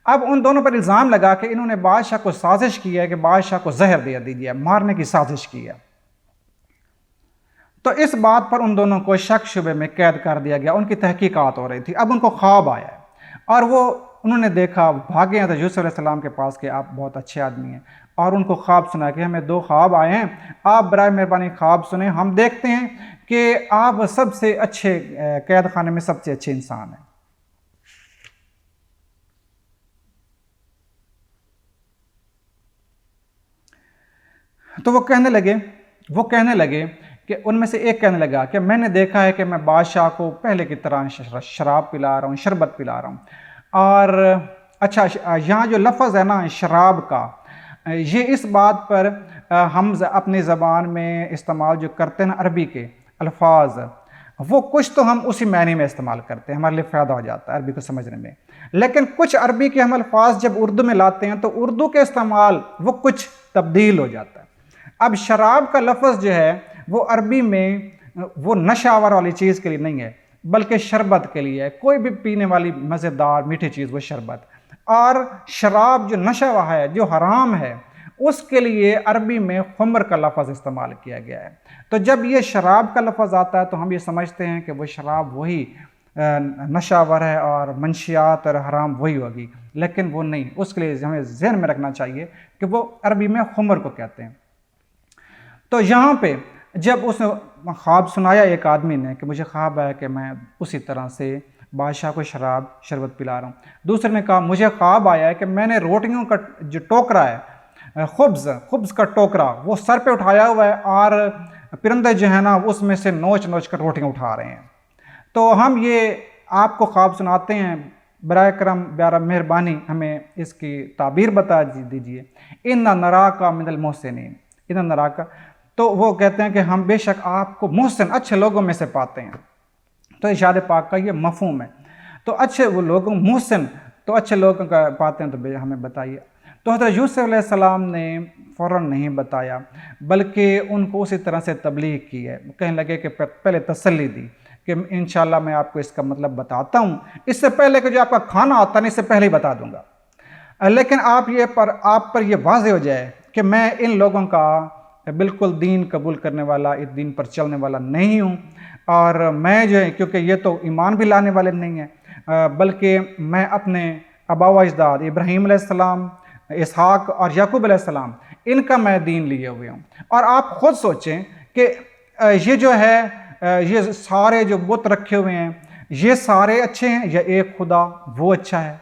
Speaker 1: اب ان دونوں پر الزام لگا کہ انہوں نے بادشاہ کو سازش کی ہے کہ بادشاہ کو زہر دے دیجیے، مارنے کی سازش کی ہے۔ تو اس بات پر ان دونوں کو شک شبے میں قید کر دیا گیا، ان کی تحقیقات ہو رہی تھی۔ اب ان کو خواب آیا ہے اور انہوں نے دیکھا، بھاگے ہیں تو یوسف علیہ السلام کے پاس کہ آپ بہت اچھے آدمی ہیں، اور ان کو خواب سنا کہ ہمیں 2 خواب آئے ہیں، آپ برائے مہربانی خواب سنیں، ہم دیکھتے ہیں کہ آپ سب سے اچھے قید خانے میں سب سے اچھے انسان ہیں۔ تو وہ کہنے لگے کہ ان میں سے ایک کہنے لگا کہ میں نے دیکھا ہے کہ میں بادشاہ کو پہلے کی طرح شراب پلا رہا ہوں، شربت پلا رہا ہوں۔ اور اچھا، یہاں جو لفظ ہے نا شراب کا، یہ اس بات پر ہم اپنی زبان میں استعمال جو کرتے ہیں نا عربی کے الفاظ، وہ کچھ تو ہم اسی معنی میں استعمال کرتے ہیں، ہمارے لیے فائدہ ہو جاتا ہے عربی کو سمجھنے میں، لیکن کچھ عربی کے ہم الفاظ جب اردو میں لاتے ہیں تو اردو کے استعمال وہ کچھ تبدیل ہو جاتا ہے۔ اب شراب کا لفظ جو ہے وہ عربی میں وہ نشہ آور والی چیز کے لیے نہیں ہے، بلکہ شربت کے لیے ہے، کوئی بھی پینے والی مزیدار میٹھی چیز وہ شربت۔ اور شراب جو نشہ ہوا ہے، جو حرام ہے، اس کے لیے عربی میں خمر کا لفظ استعمال کیا گیا ہے۔ تو جب یہ شراب کا لفظ آتا ہے تو ہم یہ سمجھتے ہیں کہ وہ شراب وہی نشہ آور ہے اور منشیات اور حرام وہی ہوگی، لیکن وہ نہیں۔ اس کے لیے ہمیں ذہن میں رکھنا چاہیے کہ وہ عربی میں خمر کو کہتے ہیں۔ تو یہاں پہ جب اس نے خواب سنایا ایک آدمی نے کہ مجھے خواب ہے کہ میں اسی طرح سے بادشاہ کو شربت پلا رہا ہوں، دوسرے نے کہا مجھے خواب آیا ہے کہ میں نے روٹیوں کا جو ٹوکرا ہے، خبز کا ٹوکرا، وہ سر پہ اٹھایا ہوا ہے اور پرندے جو ہیں نا اس میں سے نوچ کر روٹیاں اٹھا رہے ہیں۔ تو ہم یہ آپ کو خواب سناتے ہیں، برائے کرم بیارہ مہربانی ہمیں اس کی تعبیر بتا دیجئے۔ اِنَّا نَرَاكَ مِنَ الْمُحْسِنِينَ، اِنَّا نَرَاكَ، تو وہ کہتے ہیں کہ ہم بے شک آپ کو محسن، اچھے لوگوں میں سے پاتے ہیں۔ تو ارشاد پاک کا یہ مفہوم ہے۔ تو اچھے وہ لوگوں، محسن تو اچھے لوگوں کا پاتے ہیں، تو ہمیں بتائیے۔ تو حضرت یوسف علیہ السلام نے فوراً نہیں بتایا، بلکہ ان کو اسی طرح سے تبلیغ کی ہے۔ کہنے لگے کہ پہلے تسلی دی کہ انشاءاللہ میں آپ کو اس کا مطلب بتاتا ہوں، اس سے پہلے کہ جو آپ کا کھانا آتا ہے اس سے پہلے ہی بتا دوں گا، لیکن آپ پر یہ واضح ہو جائے کہ میں ان لوگوں کا بالکل دین قبول کرنے والا، اس دین پر چلنے والا نہیں ہوں، اور میں جو ہے کیونکہ یہ تو ایمان بھی لانے والے نہیں ہیں، بلکہ میں اپنے آباء و اجداد ابراہیم علیہ السلام، اسحاق اور یعقوب علیہ السلام، ان کا میں دین لیے ہوئے ہوں۔ اور آپ خود سوچیں کہ یہ جو ہے یہ سارے جو بت رکھے ہوئے ہیں یہ سارے اچھے ہیں یا ایک خدا وہ اچھا ہے؟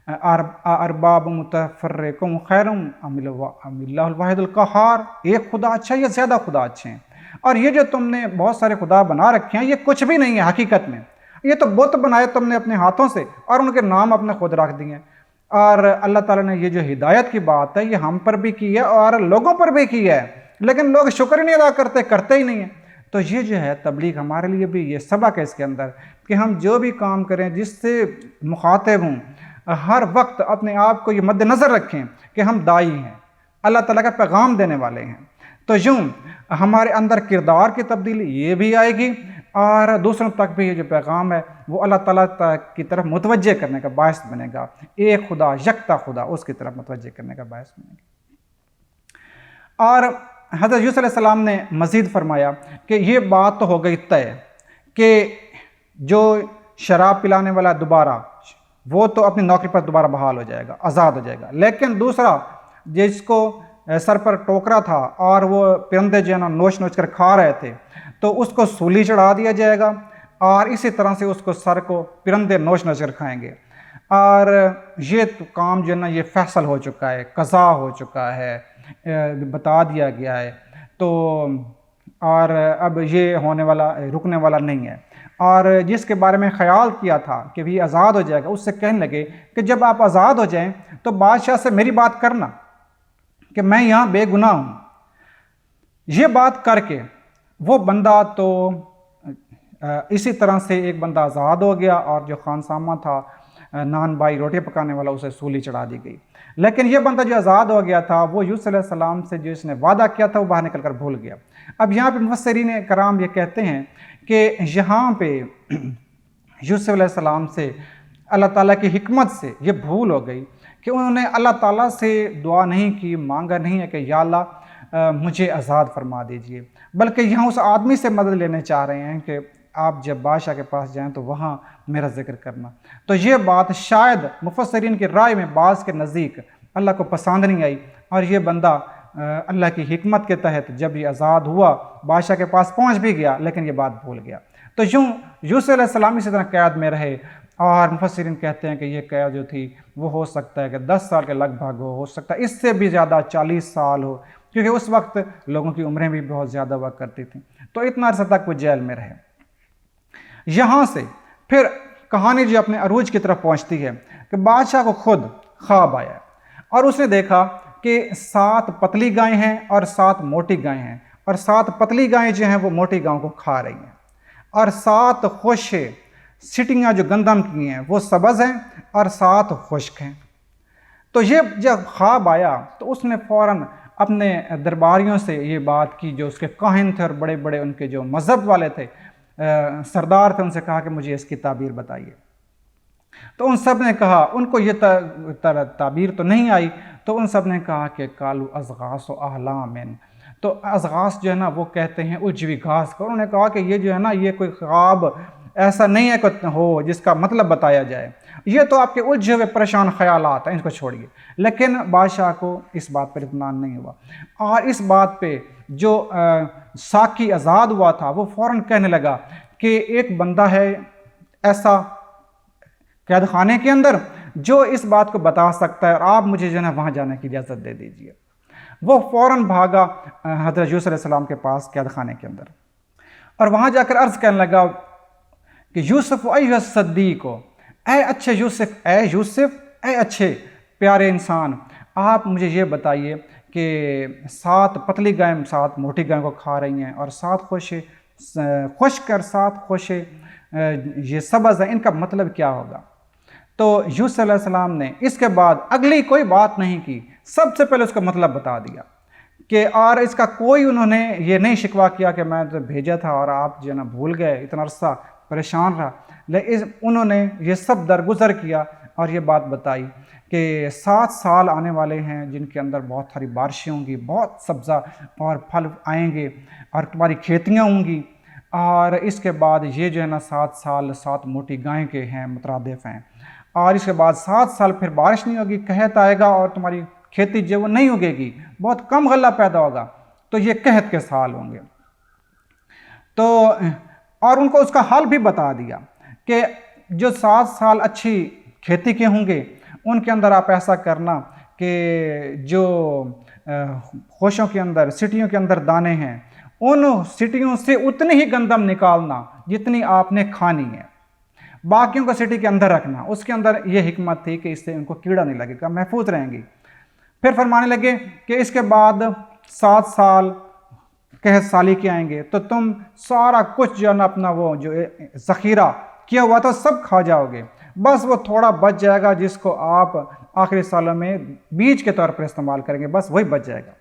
Speaker 1: ارباب متفرقون خیر ام اللہ الواحد القہار، ایک خدا اچھا ہے یا زیادہ خدا اچھے ہیں؟ اور یہ جو تم نے بہت سارے خدا بنا رکھے ہیں یہ کچھ بھی نہیں ہے حقیقت میں، یہ تو بت بنائے تم نے اپنے ہاتھوں سے اور ان کے نام اپنے خود رکھ دیے۔ اور اللہ تعالیٰ نے یہ جو ہدایت کی بات ہے یہ ہم پر بھی کی ہے اور لوگوں پر بھی کی ہے، لیکن لوگ شکر ہی نہیں ادا کرتے ہی نہیں ہیں۔ تو یہ جو ہے تبلیغ ہمارے لیے بھی یہ سبق ہے اس کے اندر کہ ہم جو بھی کام کریں، جس سے مخاطب ہوں، ہر وقت اپنے آپ کو یہ مد نظر رکھیں کہ ہم داعی ہیں، اللہ تعالیٰ کا پیغام دینے والے ہیں۔ تو یوں ہمارے اندر کردار کی تبدیلی یہ بھی آئے گی اور دوسروں تک بھی یہ جو پیغام ہے وہ اللہ تعالیٰ کی طرف متوجہ کرنے کا باعث بنے گا، ایک خدا، یکتا خدا، اس کی طرف متوجہ کرنے کا باعث بنے گا۔ اور حضرت یوسف علیہ السلام نے مزید فرمایا کہ یہ بات تو ہو گئی طے کہ جو شراب پلانے والا دوبارہ وہ تو اپنی نوکری پر دوبارہ بحال ہو جائے گا، آزاد ہو جائے گا، لیکن دوسرا جس کو سر پر ٹوکرا تھا اور وہ پرندے جو ہے نا نوچ کر کھا رہے تھے تو اس کو سولی چڑھا دیا جائے گا اور اسی طرح سے اس کو سر کو پرندے نوچ کر کھائیں گے۔ اور یہ کام جو ہے نا یہ فیصل ہو چکا ہے، قضا ہو چکا ہے، بتا دیا گیا ہے، تو اور اب یہ ہونے والا رکنے والا نہیں ہے۔ اور جس کے بارے میں خیال کیا تھا کہ بھی آزاد ہو جائے گا، اس سے کہنے لگے کہ جب آپ آزاد ہو جائیں تو بادشاہ سے میری بات کرنا کہ میں یہاں بے گناہ ہوں۔ یہ بات کر کے وہ بندہ تو اسی طرح سے ایک بندہ آزاد ہو گیا، اور جو خانسامہ تھا نان بھائی روٹی پکانے والا، اسے سولی چڑھا دی گئی۔ لیکن یہ بندہ جو آزاد ہو گیا تھا، وہ یوسف علیہ السلام سے جو اس نے وعدہ کیا تھا وہ باہر نکل کر بھول گیا۔ اب یہاں پہ مفسرین کرام یہ کہتے ہیں کہ یہاں پہ یوسف علیہ السلام سے اللہ تعالیٰ کی حکمت سے یہ بھول ہو گئی کہ انہوں نے اللہ تعالیٰ سے دعا نہیں کی، مانگا نہیں ہے کہ یا اللہ مجھے آزاد فرما دیجئے، بلکہ یہاں اس آدمی سے مدد لینے چاہ رہے ہیں کہ آپ جب بادشاہ کے پاس جائیں تو وہاں میرا ذکر کرنا۔ تو یہ بات شاید مفسرین کی رائے میں بعض کے نزدیک اللہ کو پسند نہیں آئی، اور یہ بندہ اللہ کی حکمت کے تحت جب یہ آزاد ہوا بادشاہ کے پاس پہنچ بھی گیا، لیکن یہ بات بھول گیا۔ تو یوں یوسف علیہ السلام اسی طرح قید میں رہے، اور مفسرین کہتے ہیں کہ یہ قید جو تھی وہ ہو سکتا ہے کہ 10 سال کے لگ بھگ ہو سکتا ہے اس سے بھی زیادہ 40 سال ہو، کیونکہ اس وقت لوگوں کی عمریں بھی بہت زیادہ ہوا کرتی تھیں۔ تو اتنا عرصہ تک وہ جیل میں رہے۔ یہاں سے پھر کہانی جو اپنے عروج کی طرف پہنچتی ہے کہ بادشاہ کو خود خواب آیا، اور اس نے دیکھا کہ 7 پتلی گائیں ہیں اور 7 موٹی گائیں ہیں، اور 7 پتلی گائیں جو ہیں وہ موٹی گاؤں کو کھا رہی ہیں، اور 7 خشک سٹیاں جو گندم کی ہیں وہ سبز ہیں اور 7 خشک ہیں۔ تو یہ جب خواب آیا تو اس نے فوراً اپنے درباریوں سے یہ بات کی، جو اس کے کاہن تھے اور بڑے بڑے ان کے جو مذہب والے تھے، سردار تھے، ان سے کہا کہ مجھے اس کی تعبیر بتائیے۔ تو ان سب نے کہا، ان کو یہ تعبیر تو نہیں آئی، تو ان سب نے کہا کہ کالو ازغاث و احلام، تو ازغاث جو ہے نا وہ کہتے ہیں اجوی گھاس کو۔ انہوں نے کہا کہ یہ جو ہے نا یہ کوئی خواب ایسا نہیں ہے کہ ہو جس کا مطلب بتایا جائے، یہ تو آپ کے الجھے ہوئے پریشان خیالات ہیں، اس کو چھوڑیے۔ لیکن بادشاہ کو اس بات پر اطمینان نہیں ہوا، اور اس بات پہ جو ساقی آزاد ہوا تھا وہ فوراً کہنے لگا کہ ایک بندہ ہے ایسا قید خانے کے اندر جو اس بات کو بتا سکتا ہے، اور آپ مجھے جو ہے نا وہاں جانے کی اجازت دے دیجیے۔ وہ فوراً بھاگا حضرت یوسف علیہ السلام کے پاس قید خانے کے اندر، اور وہاں جا کر عرض کرنے لگا کہ یوسف ایھا الصدیق، اے اچھے یوسف، اے یوسف، اے اچھے پیارے انسان، آپ مجھے یہ بتائیے کہ 7 پتلی گائیں 7 موٹی گائیں کو کھا رہی ہیں، اور 7 خشک اور 7 خشک یہ سبز ہیں، ان کا مطلب کیا ہوگا؟ تو یوسف علیہ السلام نے اس کے بعد اگلی کوئی بات نہیں کی، سب سے پہلے اس کا مطلب بتا دیا کہ، اور اس کا کوئی انہوں نے یہ نہیں شکوہ کیا کہ میں تو بھیجا تھا اور آپ جو ہے نا بھول گئے، اتنا عرصہ پریشان رہا۔ لیکن انہوں نے یہ سب درگزر کیا اور یہ بات بتائی کہ 7 سال آنے والے ہیں جن کے اندر بہت ساری بارشیں ہوں گی، بہت سبزہ اور پھل آئیں گے، اور تمہاری کھیتیاں ہوں گی، اور اس کے بعد یہ جو ہے نا 7 سال 7 موٹی گائیں کے ہیں، مترادف ہیں، اور اس کے بعد 7 سال پھر بارش نہیں ہوگی، قحط آئے گا اور تمہاری کھیتی جو وہ نہیں اگے گی، بہت کم غلہ پیدا ہوگا، تو یہ قحط کے سال ہوں گے۔ تو اور ان کو اس کا حل بھی بتا دیا کہ جو 7 سال اچھی کھیتی کے ہوں گے ان کے اندر آپ ایسا کرنا کہ جو خوشوں کے اندر سٹیوں کے اندر دانے ہیں ان سٹیوں سے اتنی ہی گندم نکالنا جتنی آپ نے کھانی ہے، باقیوں کو سٹی کے اندر رکھنا۔ اس کے اندر یہ حکمت تھی کہ اس سے ان کو کیڑا نہیں لگے گا، محفوظ رہیں گی۔ پھر فرمانے لگے کہ اس کے بعد 7 سال قحط سالی کے آئیں گے تو تم سارا کچھ جو ہے نا اپنا وہ جو ذخیرہ کیا ہوا تھا سب کھا جاؤ گے، بس وہ تھوڑا بچ جائے گا جس کو آپ آخری سالوں میں بیج کے طور پر استعمال کریں گے، بس وہی بچ جائے گا۔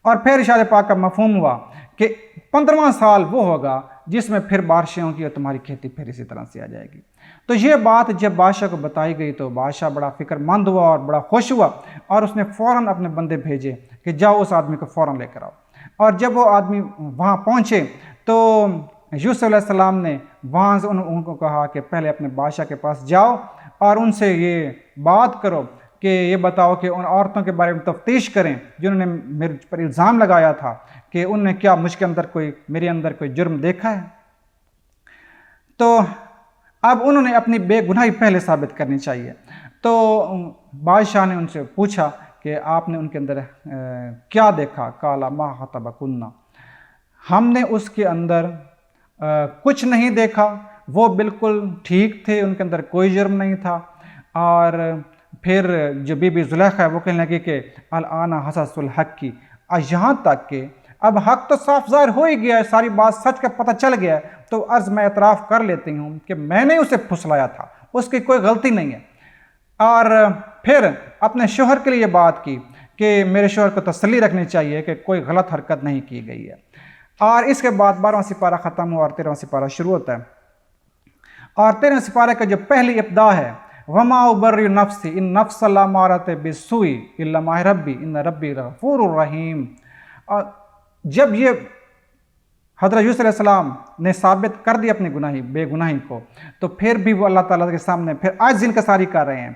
Speaker 1: اور پھر ارشاد پاک کا مفہوم ہوا کہ 15واں سال وہ ہوگا جس میں پھر بارشیں ہوں گی اور تمہاری کھیتی پھر اسی طرح سے آ جائے گی۔ تو یہ بات جب بادشاہ کو بتائی گئی تو بادشاہ بڑا فکر مند ہوا اور بڑا خوش ہوا، اور اس نے فوراً اپنے بندے بھیجے کہ جاؤ اس آدمی کو فوراً لے کر آؤ۔ اور جب وہ آدمی وہاں پہنچے تو یوسف علیہ السلام نے وہاں سے ان کو کہا کہ پہلے اپنے بادشاہ کے پاس جاؤ اور ان سے یہ بات کرو کہ یہ بتاؤ کہ ان عورتوں کے بارے میں تفتیش کریں جنہوں نے میرے پر الزام لگایا تھا کہ ان نے کیا مجھ کے اندر میرے اندر کوئی جرم دیکھا ہے۔ تو اب انہوں نے اپنی بے گناہی پہلے ثابت کرنی چاہیے۔ تو بادشاہ نے ان سے پوچھا کہ آپ نے ان کے اندر کیا دیکھا؟ قال ما خطبکن، ہم نے اس کے اندر کچھ نہیں دیکھا، وہ بالکل ٹھیک تھے، ان کے اندر کوئی جرم نہیں تھا۔ اور پھر جو بی بی زلیخا ہے وہ کہنے لگی کہ الآن حصص الحق کی، یہاں تک کہ اب حق تو صاف ظاہر ہو ہی گیا ہے، ساری بات سچ کا پتہ چل گیا ہے، تو عرض میں اعتراف کر لیتی ہوں کہ میں نے اسے پھسلایا تھا، اس کی کوئی غلطی نہیں ہے۔ اور پھر اپنے شوہر کے لیے بات کی کہ میرے شوہر کو تسلی رکھنی چاہیے کہ کوئی غلط حرکت نہیں کی گئی ہے۔ اور اس کے بعد 12واں سپارہ ختم ہوا اور 13واں سپارہ شروع ہوتا ہے۔ اور 13ویں سپارے کا جو پہلی ابتدا ہے، وما ابرئ نفسی ان نفس لامارۃ بالسوء الا ما ربی ان ربی غفور الرحیم۔ اور جب یہ حضرت یوسف علیہ السلام نے ثابت کر دی اپنی بے گناہی کو، تو پھر بھی وہ اللہ تعالیٰ کے سامنے پھر عاجز انکساری کر رہے ہیں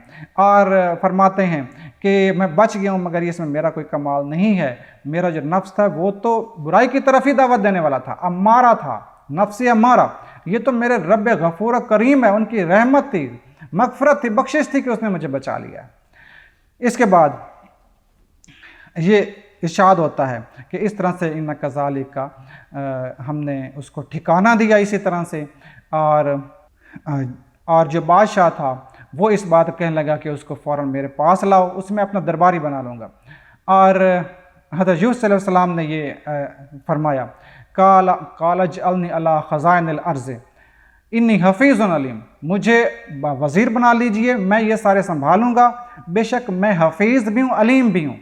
Speaker 1: اور فرماتے ہیں کہ میں بچ گیا ہوں مگر اس میں میرا کوئی کمال نہیں ہے، میرا جو نفس تھا وہ تو برائی کی طرف ہی دعوت دینے والا تھا، امارہ تھا، نفس امارہ، یہ تو میرے رب غفور و کریم ہے، ان کی رحمت تھی، مغفرت تھی، بخشش تھی کہ اس نے مجھے بچا لیا۔ اس کے بعد یہ ارشاد ہوتا ہے کہ اس طرح سے ان کذالک کا ہم نے اس کو ٹھکانہ دیا اسی طرح سے۔ اور جو بادشاہ تھا وہ اس بات کہنے لگا کہ اس کو فوراً میرے پاس لاؤ، اس میں اپنا درباری بنا لوں گا۔ اور حضرت یوسف علیہ السلام نے یہ فرمایا قال اجعلنی علی خزائن الارض انی حفیظ علیم، مجھے وزیر بنا لیجئے، میں یہ سارے سنبھالوں گا، بے شک میں حفیظ بھی ہوں، علیم بھی ہوں۔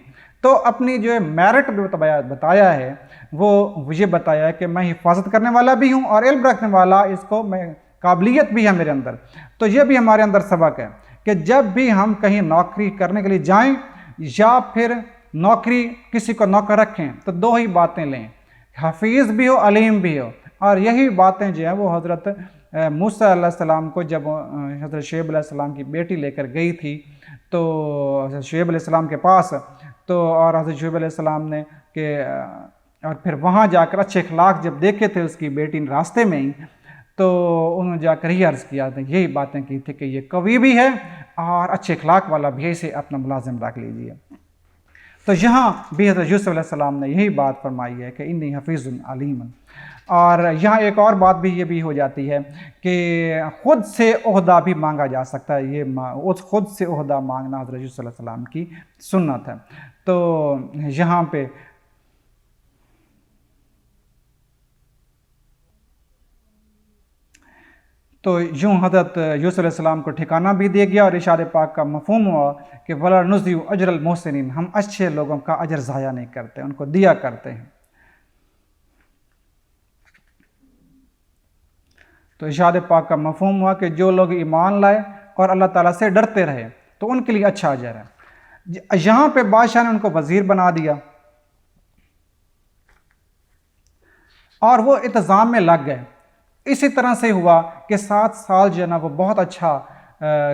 Speaker 1: تو اپنی جو میرٹ بھی بتایا ہے وہ یہ بتایا ہے کہ میں حفاظت کرنے والا بھی ہوں اور علم رکھنے والا، اس کو میں قابلیت بھی ہے میرے اندر۔ تو یہ بھی ہمارے اندر سبق ہے کہ جب بھی ہم کہیں نوکری کرنے کے لیے جائیں یا پھر نوکری کسی کو نوکر رکھیں تو دو ہی باتیں لیں، حفیظ بھی ہو، علیم بھی ہو۔ اور یہی باتیں جو ہیں وہ حضرت موسیٰ علیہ السلام کو جب حضرت شعیب علیہ السلام کی بیٹی لے کر گئی تھی تو حضرت شعیب علیہ السلام کے پاس، تو اور حضرت شعیب علیہ السلام نے کہ اور پھر وہاں جا کر اچھے اخلاق جب دیکھے تھے اس کی بیٹی نے راستے میں ہی، تو انہوں نے جا کر ہی عرض کیا تھا، یہی باتیں کی تھی کہ یہ قوی بھی ہے اور اچھے اخلاق والا بھی ہے، اسے اپنا ملازم رکھ لیجیے۔ تو یہاں بھی حضرت یوسف علیہ السلام نے یہی بات فرمائی ہے کہ انی حفیظ علیم۔ اور یہاں ایک اور بات بھی یہ بھی ہو جاتی ہے کہ خود سے عہدہ بھی مانگا جا سکتا ہے، یہ خود سے عہدہ مانگنا حضرت یوسف علیہ السلام کی سنت ہے۔ تو یہاں پہ تو یوں حضرت یوسف علیہ السلام کو ٹھکانہ بھی دیا گیا اور ارشاد پاک کا مفہوم ہوا کہ وَلَا نُضِيعُ أَجْرَ الْمُحْسِنِينَ، ہم اچھے لوگوں کا اجر ضائع نہیں کرتے، ان کو دیا کرتے ہیں۔ تو ارشاد پاک کا مفہوم ہوا کہ جو لوگ ایمان لائے اور اللہ تعالیٰ سے ڈرتے رہے تو ان کے لیے اچھا اجر ہے۔ یہاں پہ بادشاہ نے ان کو وزیر بنا دیا اور وہ انتظام میں لگ گئے۔ اسی طرح سے ہوا کہ 7 سال جو ہے نا وہ بہت اچھا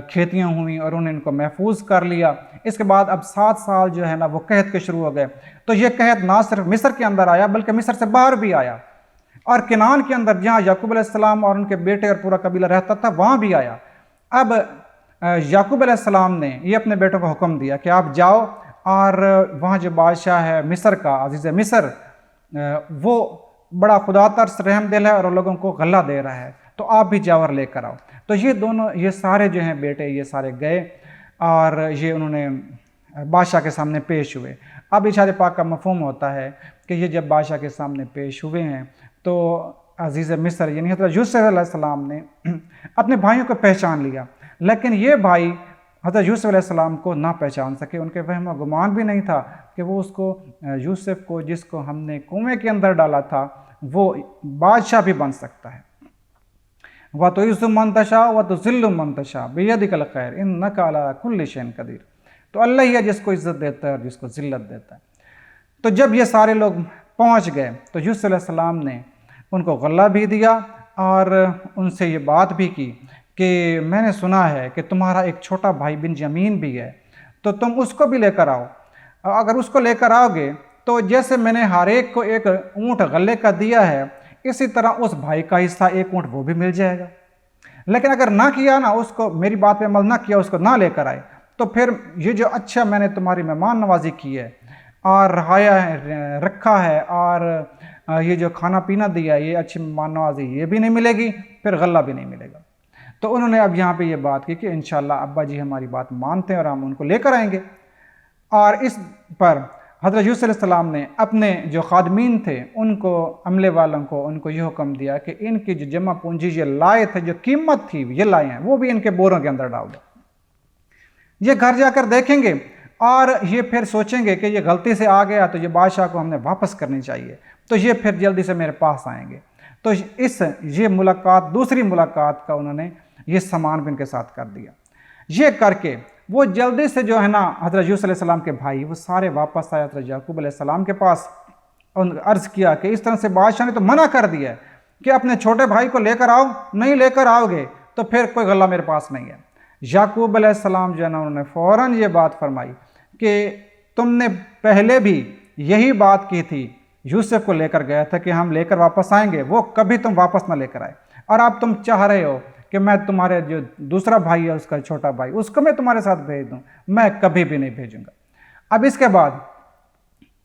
Speaker 1: کھیتیاں ہوئیں اور انہوں نے ان کو محفوظ کر لیا۔ اس کے بعد اب 7 سال جو ہے نا وہ قحط کے شروع ہو گئے۔ تو یہ قحط نہ صرف مصر کے اندر آیا بلکہ مصر سے باہر بھی آیا، اور کنعان کے اندر جہاں یعقوب علیہ السلام اور ان کے بیٹے اور پورا قبیلہ رہتا تھا وہاں بھی آیا۔ اب یعقوب علیہ السلام نے یہ اپنے بیٹوں کو حکم دیا کہ آپ جاؤ اور وہاں جو بادشاہ ہے مصر کا، عزیز مصر، وہ بڑا خدا ترس رحم دل ہے اور ان لوگوں کو غلہ دے رہا ہے، تو آپ بھی جاؤ اور لے کر آؤ۔ تو یہ سارے جو ہیں بیٹے یہ سارے گئے اور یہ انہوں نے بادشاہ کے سامنے پیش ہوئے۔ اب ارشاد پاک کا مفہوم ہوتا ہے کہ یہ جب بادشاہ کے سامنے پیش ہوئے ہیں تو عزیز مصر یعنی حضرت یوسف علیہ السلام نے اپنے بھائیوں کو پہچان لیا، لیکن یہ بھائی حضرت یوسف علیہ السلام کو نہ پہچان سکے۔ ان کے وہم و گمان بھی نہیں تھا کہ وہ اس کو یوسف کو، جس کو ہم نے کنویں کے اندر ڈالا تھا، وہ بادشاہ بھی بن سکتا ہے۔ وَتُعِزُّ مَن تَشَاءُ وَتُذِلُّ مَن تَشَاءُ بِيَدِكَ الْخَيْرُ إِنَّكَ عَلَىٰ كُلِّ شَيْءٍ قَدِيرٌ۔ تو اللہ ہی ہے جس کو عزت دیتا ہے اور جس کو ذلت دیتا ہے۔ تو جب یہ سارے لوگ پہنچ گئے تو یوسف علیہ السلام نے ان کو غلہ بھی دیا اور ان سے یہ بات بھی کی کہ میں نے سنا ہے کہ تمہارا ایک چھوٹا بھائی بنیامین بھی ہے، تو تم اس کو بھی لے کر آؤ۔ اگر اس کو لے کر آؤ گے تو جیسے میں نے ہر ایک کو ایک اونٹ غلے کا دیا ہے، اسی طرح اس بھائی کا حصہ ایک اونٹ وہ بھی مل جائے گا۔ لیکن اگر نہ کیا نا، اس کو میری بات پہ عمل نہ کیا، اس کو نہ لے کر آئے، تو پھر یہ جو اچھا میں نے تمہاری مہمان نوازی کی ہے اور رہایا رکھا ہے اور یہ جو کھانا پینا دیا ہے، یہ اچھی مہمان نوازی یہ بھی نہیں ملے گی، پھر غلہ بھی نہیں ملے گا۔ تو انہوں نے اب یہاں پہ یہ بات کی کہ انشاءاللہ ابا جی ہماری بات مانتے ہیں اور ہم ان کو لے کر آئیں گے۔ اور اس پر حضرت یوسف علیہ السلام نے اپنے جو خادمین تھے ان کو، عملے والوں کو، ان کو یہ حکم دیا کہ ان کی جو جمع پونجی یہ لائے تھے، جو قیمت تھی یہ لائے ہیں، وہ بھی ان کے بوروں کے اندر ڈال دو۔ یہ گھر جا کر دیکھیں گے اور یہ پھر سوچیں گے کہ یہ غلطی سے آ گیا تو یہ بادشاہ کو ہم نے واپس کرنی چاہیے، تو یہ پھر جلدی سے میرے پاس آئیں گے۔ تو یہ ملاقات، دوسری ملاقات کا انہوں نے یہ سامان بھی ان کے ساتھ کر دیا۔ یہ کر کے وہ جلدی سے جو ہے نا حضرت یوسف علیہ السلام کے بھائی وہ سارے واپس آئے حضرت یعقوب علیہ السلام کے پاس، اور عرض کیا کہ اس طرح سے بادشاہ نے تو منع کر دیا ہے کہ اپنے چھوٹے بھائی کو لے کر آؤ، نہیں لے کر آؤ گے تو پھر کوئی غلہ میرے پاس نہیں ہے۔ یعقوب علیہ السلام جو ہے نا انہوں نے فوراً یہ بات فرمائی کہ تم نے پہلے بھی یہی بات کی تھی، یوسف کو لے کر گیا تھا کہ ہم لے کر واپس آئیں گے، وہ کبھی تم واپس نہ لے کر آئے، اور اب تم چاہ رہے ہو کہ میں تمہارے جو دوسرا بھائی ہے، اس کا چھوٹا بھائی، اس کو میں تمہارے ساتھ بھیج دوں، میں کبھی بھی نہیں بھیجوں گا۔ اب اس کے بعد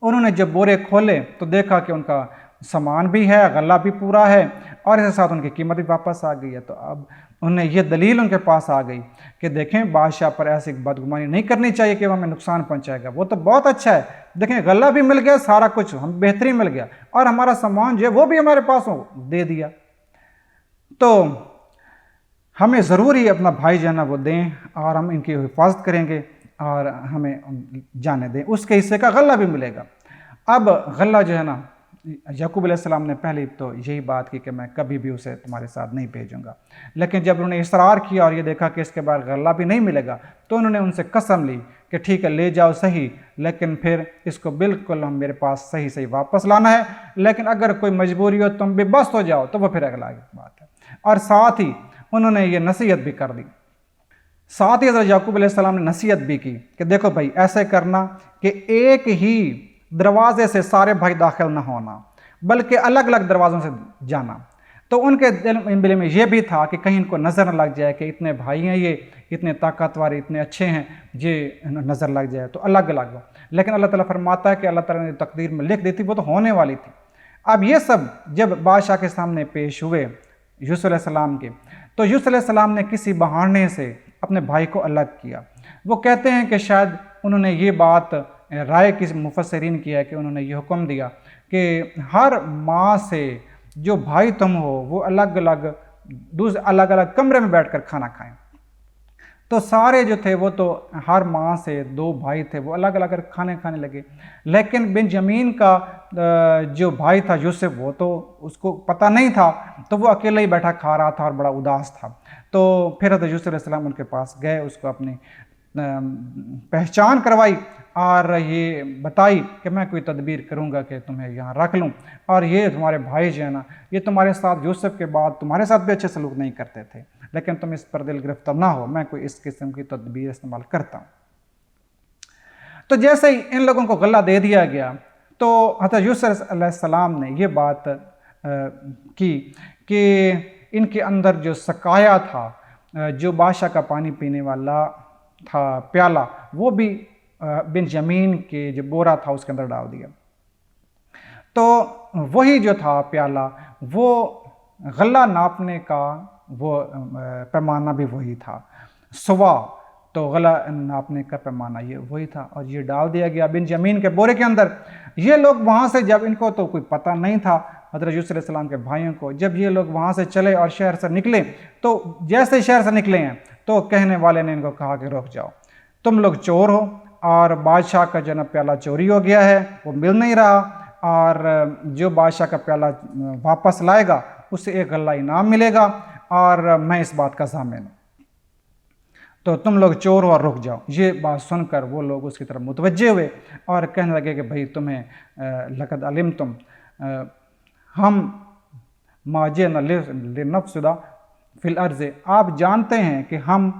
Speaker 1: انہوں نے جب بورے کھولے تو دیکھا کہ ان کا سامان بھی ہے، غلہ بھی پورا ہے، اور اس کے ساتھ ان کی قیمت بھی واپس آ گئی ہے۔ تو اب انہیں یہ دلیل ان کے پاس آ گئی کہ دیکھیں بادشاہ پر ایسی بدگمانی نہیں کرنی چاہیے کہ وہ ہمیں نقصان پہنچائے گا، وہ تو بہت اچھا ہے، دیکھیں غلہ بھی مل گیا، سارا کچھ ہم بہترین مل گیا، اور ہمارا سامان جو ہے وہ بھی ہمارے پاس دے دیا، تو ہمیں ضروری اپنا بھائی جو ہے نا وہ دیں اور ہم ان کی حفاظت کریں گے اور ہمیں جانے دیں، اس کے حصے کا غلہ بھی ملے گا۔ اب غلہ جو ہے نا یعقوب علیہ السلام نے پہلے تو یہی بات کی کہ میں کبھی بھی اسے تمہارے ساتھ نہیں بھیجوں گا، لیکن جب انہوں نے اصرار کیا اور یہ دیکھا کہ اس کے بعد غلہ بھی نہیں ملے گا تو انہوں نے ان سے قسم لی کہ ٹھیک ہے لے جاؤ صحیح، لیکن پھر اس کو بالکل ہم میرے پاس صحیح صحیح واپس لانا ہے، لیکن اگر کوئی مجبوری ہو تم بے بس ہو جاؤ تو وہ پھر اگلا بات ہے۔ اور ساتھ ہی انہوں نے یہ نصیحت بھی کر دی، ساتھ ہی حضرت یعقوب علیہ السلام نے نصیحت بھی کی کہ دیکھو بھائی ایسے کرنا کہ ایک ہی دروازے سے سارے بھائی داخل نہ ہونا بلکہ الگ الگ دروازوں سے جانا۔ تو ان کے دل میں یہ بھی تھا کہ کہیں ان کو نظر نہ لگ جائے کہ اتنے بھائی ہیں، یہ اتنے طاقتور اتنے اچھے ہیں، یہ نظر لگ جائے تو الگ الگ ہو، لیکن اللہ تعالیٰ فرماتا ہے کہ اللہ تعالیٰ نے تقدیر میں لکھ دی تھی وہ تو ہونے والی تھی۔ اب یہ سب جب بادشاہ کے سامنے پیش ہوئے یوسف علیہ السلام کے، تو یوسف علیہ السلام نے کسی بہانے سے اپنے بھائی کو الگ کیا۔ وہ کہتے ہیں کہ شاید انہوں نے یہ بات رائے کی مفسرین کی ہے کہ انہوں نے یہ حکم دیا کہ ہر ماں سے جو بھائی تم ہو وہ الگ الگ کمرے میں بیٹھ کر کھانا کھائیں۔ تو سارے جو تھے وہ تو ہر ماں سے 2 بھائی تھے وہ الگ الگ کھانے کھانے لگے، لیکن بنجمین کا جو بھائی تھا یوسف وہ تو اس کو پتہ نہیں تھا، تو وہ اکیلا ہی بیٹھا کھا رہا تھا اور بڑا اداس تھا۔ تو پھر حضرت یوسف علیہ السلام ان کے پاس گئے، اس کو اپنی پہچان کروائی اور یہ بتائی کہ میں کوئی تدبیر کروں گا کہ تمہیں یہاں رکھ لوں، اور یہ تمہارے بھائی جو ہے نا یہ تمہارے ساتھ یوسف کے بعد تمہارے ساتھ بھی اچھے سلوک نہیں کرتے تھے، لیکن تم اس پر دل گرفتہ نہ ہو، میں کوئی اس قسم کی تدبیر استعمال کرتا ہوں۔ تو جیسے ہی ان لوگوں کو غلہ دے دیا گیا تو حضرت یوسف علیہ السلام نے یہ بات کی کہ ان کے اندر جو سقایا تھا، جو بادشاہ کا پانی پینے والا تھا پیالہ، وہ بھی بنجمین کے جو بورا تھا اس کے اندر ڈال دیا۔ تو وہی جو تھا پیالہ، وہ غلہ ناپنے کا وہ پیمانہ بھی وہی تھا، سوا تو غلہ ناپنے کا پیمانہ یہ وہی تھا، اور یہ ڈال دیا گیا بنجمین کے بورے کے اندر۔ یہ لوگ وہاں سے جب ان کو تو کوئی پتہ نہیں تھا حضرت یوسف علیہ السلام کے بھائیوں کو، جب یہ لوگ وہاں سے چلے اور شہر سے نکلے تو جیسے شہر سے نکلے ہیں تو کہنے والے نے ان کو کہا کہ رک جاؤ، تم لوگ چور ہو، اور بادشاہ کا جو نا پیالہ چوری ہو گیا ہے، وہ مل نہیں رہا، اور جو بادشاہ کا پیالہ واپس لائے گا اسے ایک غلہ انعام ملے گا، اور میں اس بات کا ضامن ہوں، تو تم لوگ چور ہو اور رک جاؤ۔ یہ بات سن کر وہ لوگ اس کی طرف متوجہ ہوئے اور کہنے لگے کہ بھئی تمہیں لقد علمتم ہم ما جئنا لنفسد فی الارض، آپ جانتے ہیں کہ ہم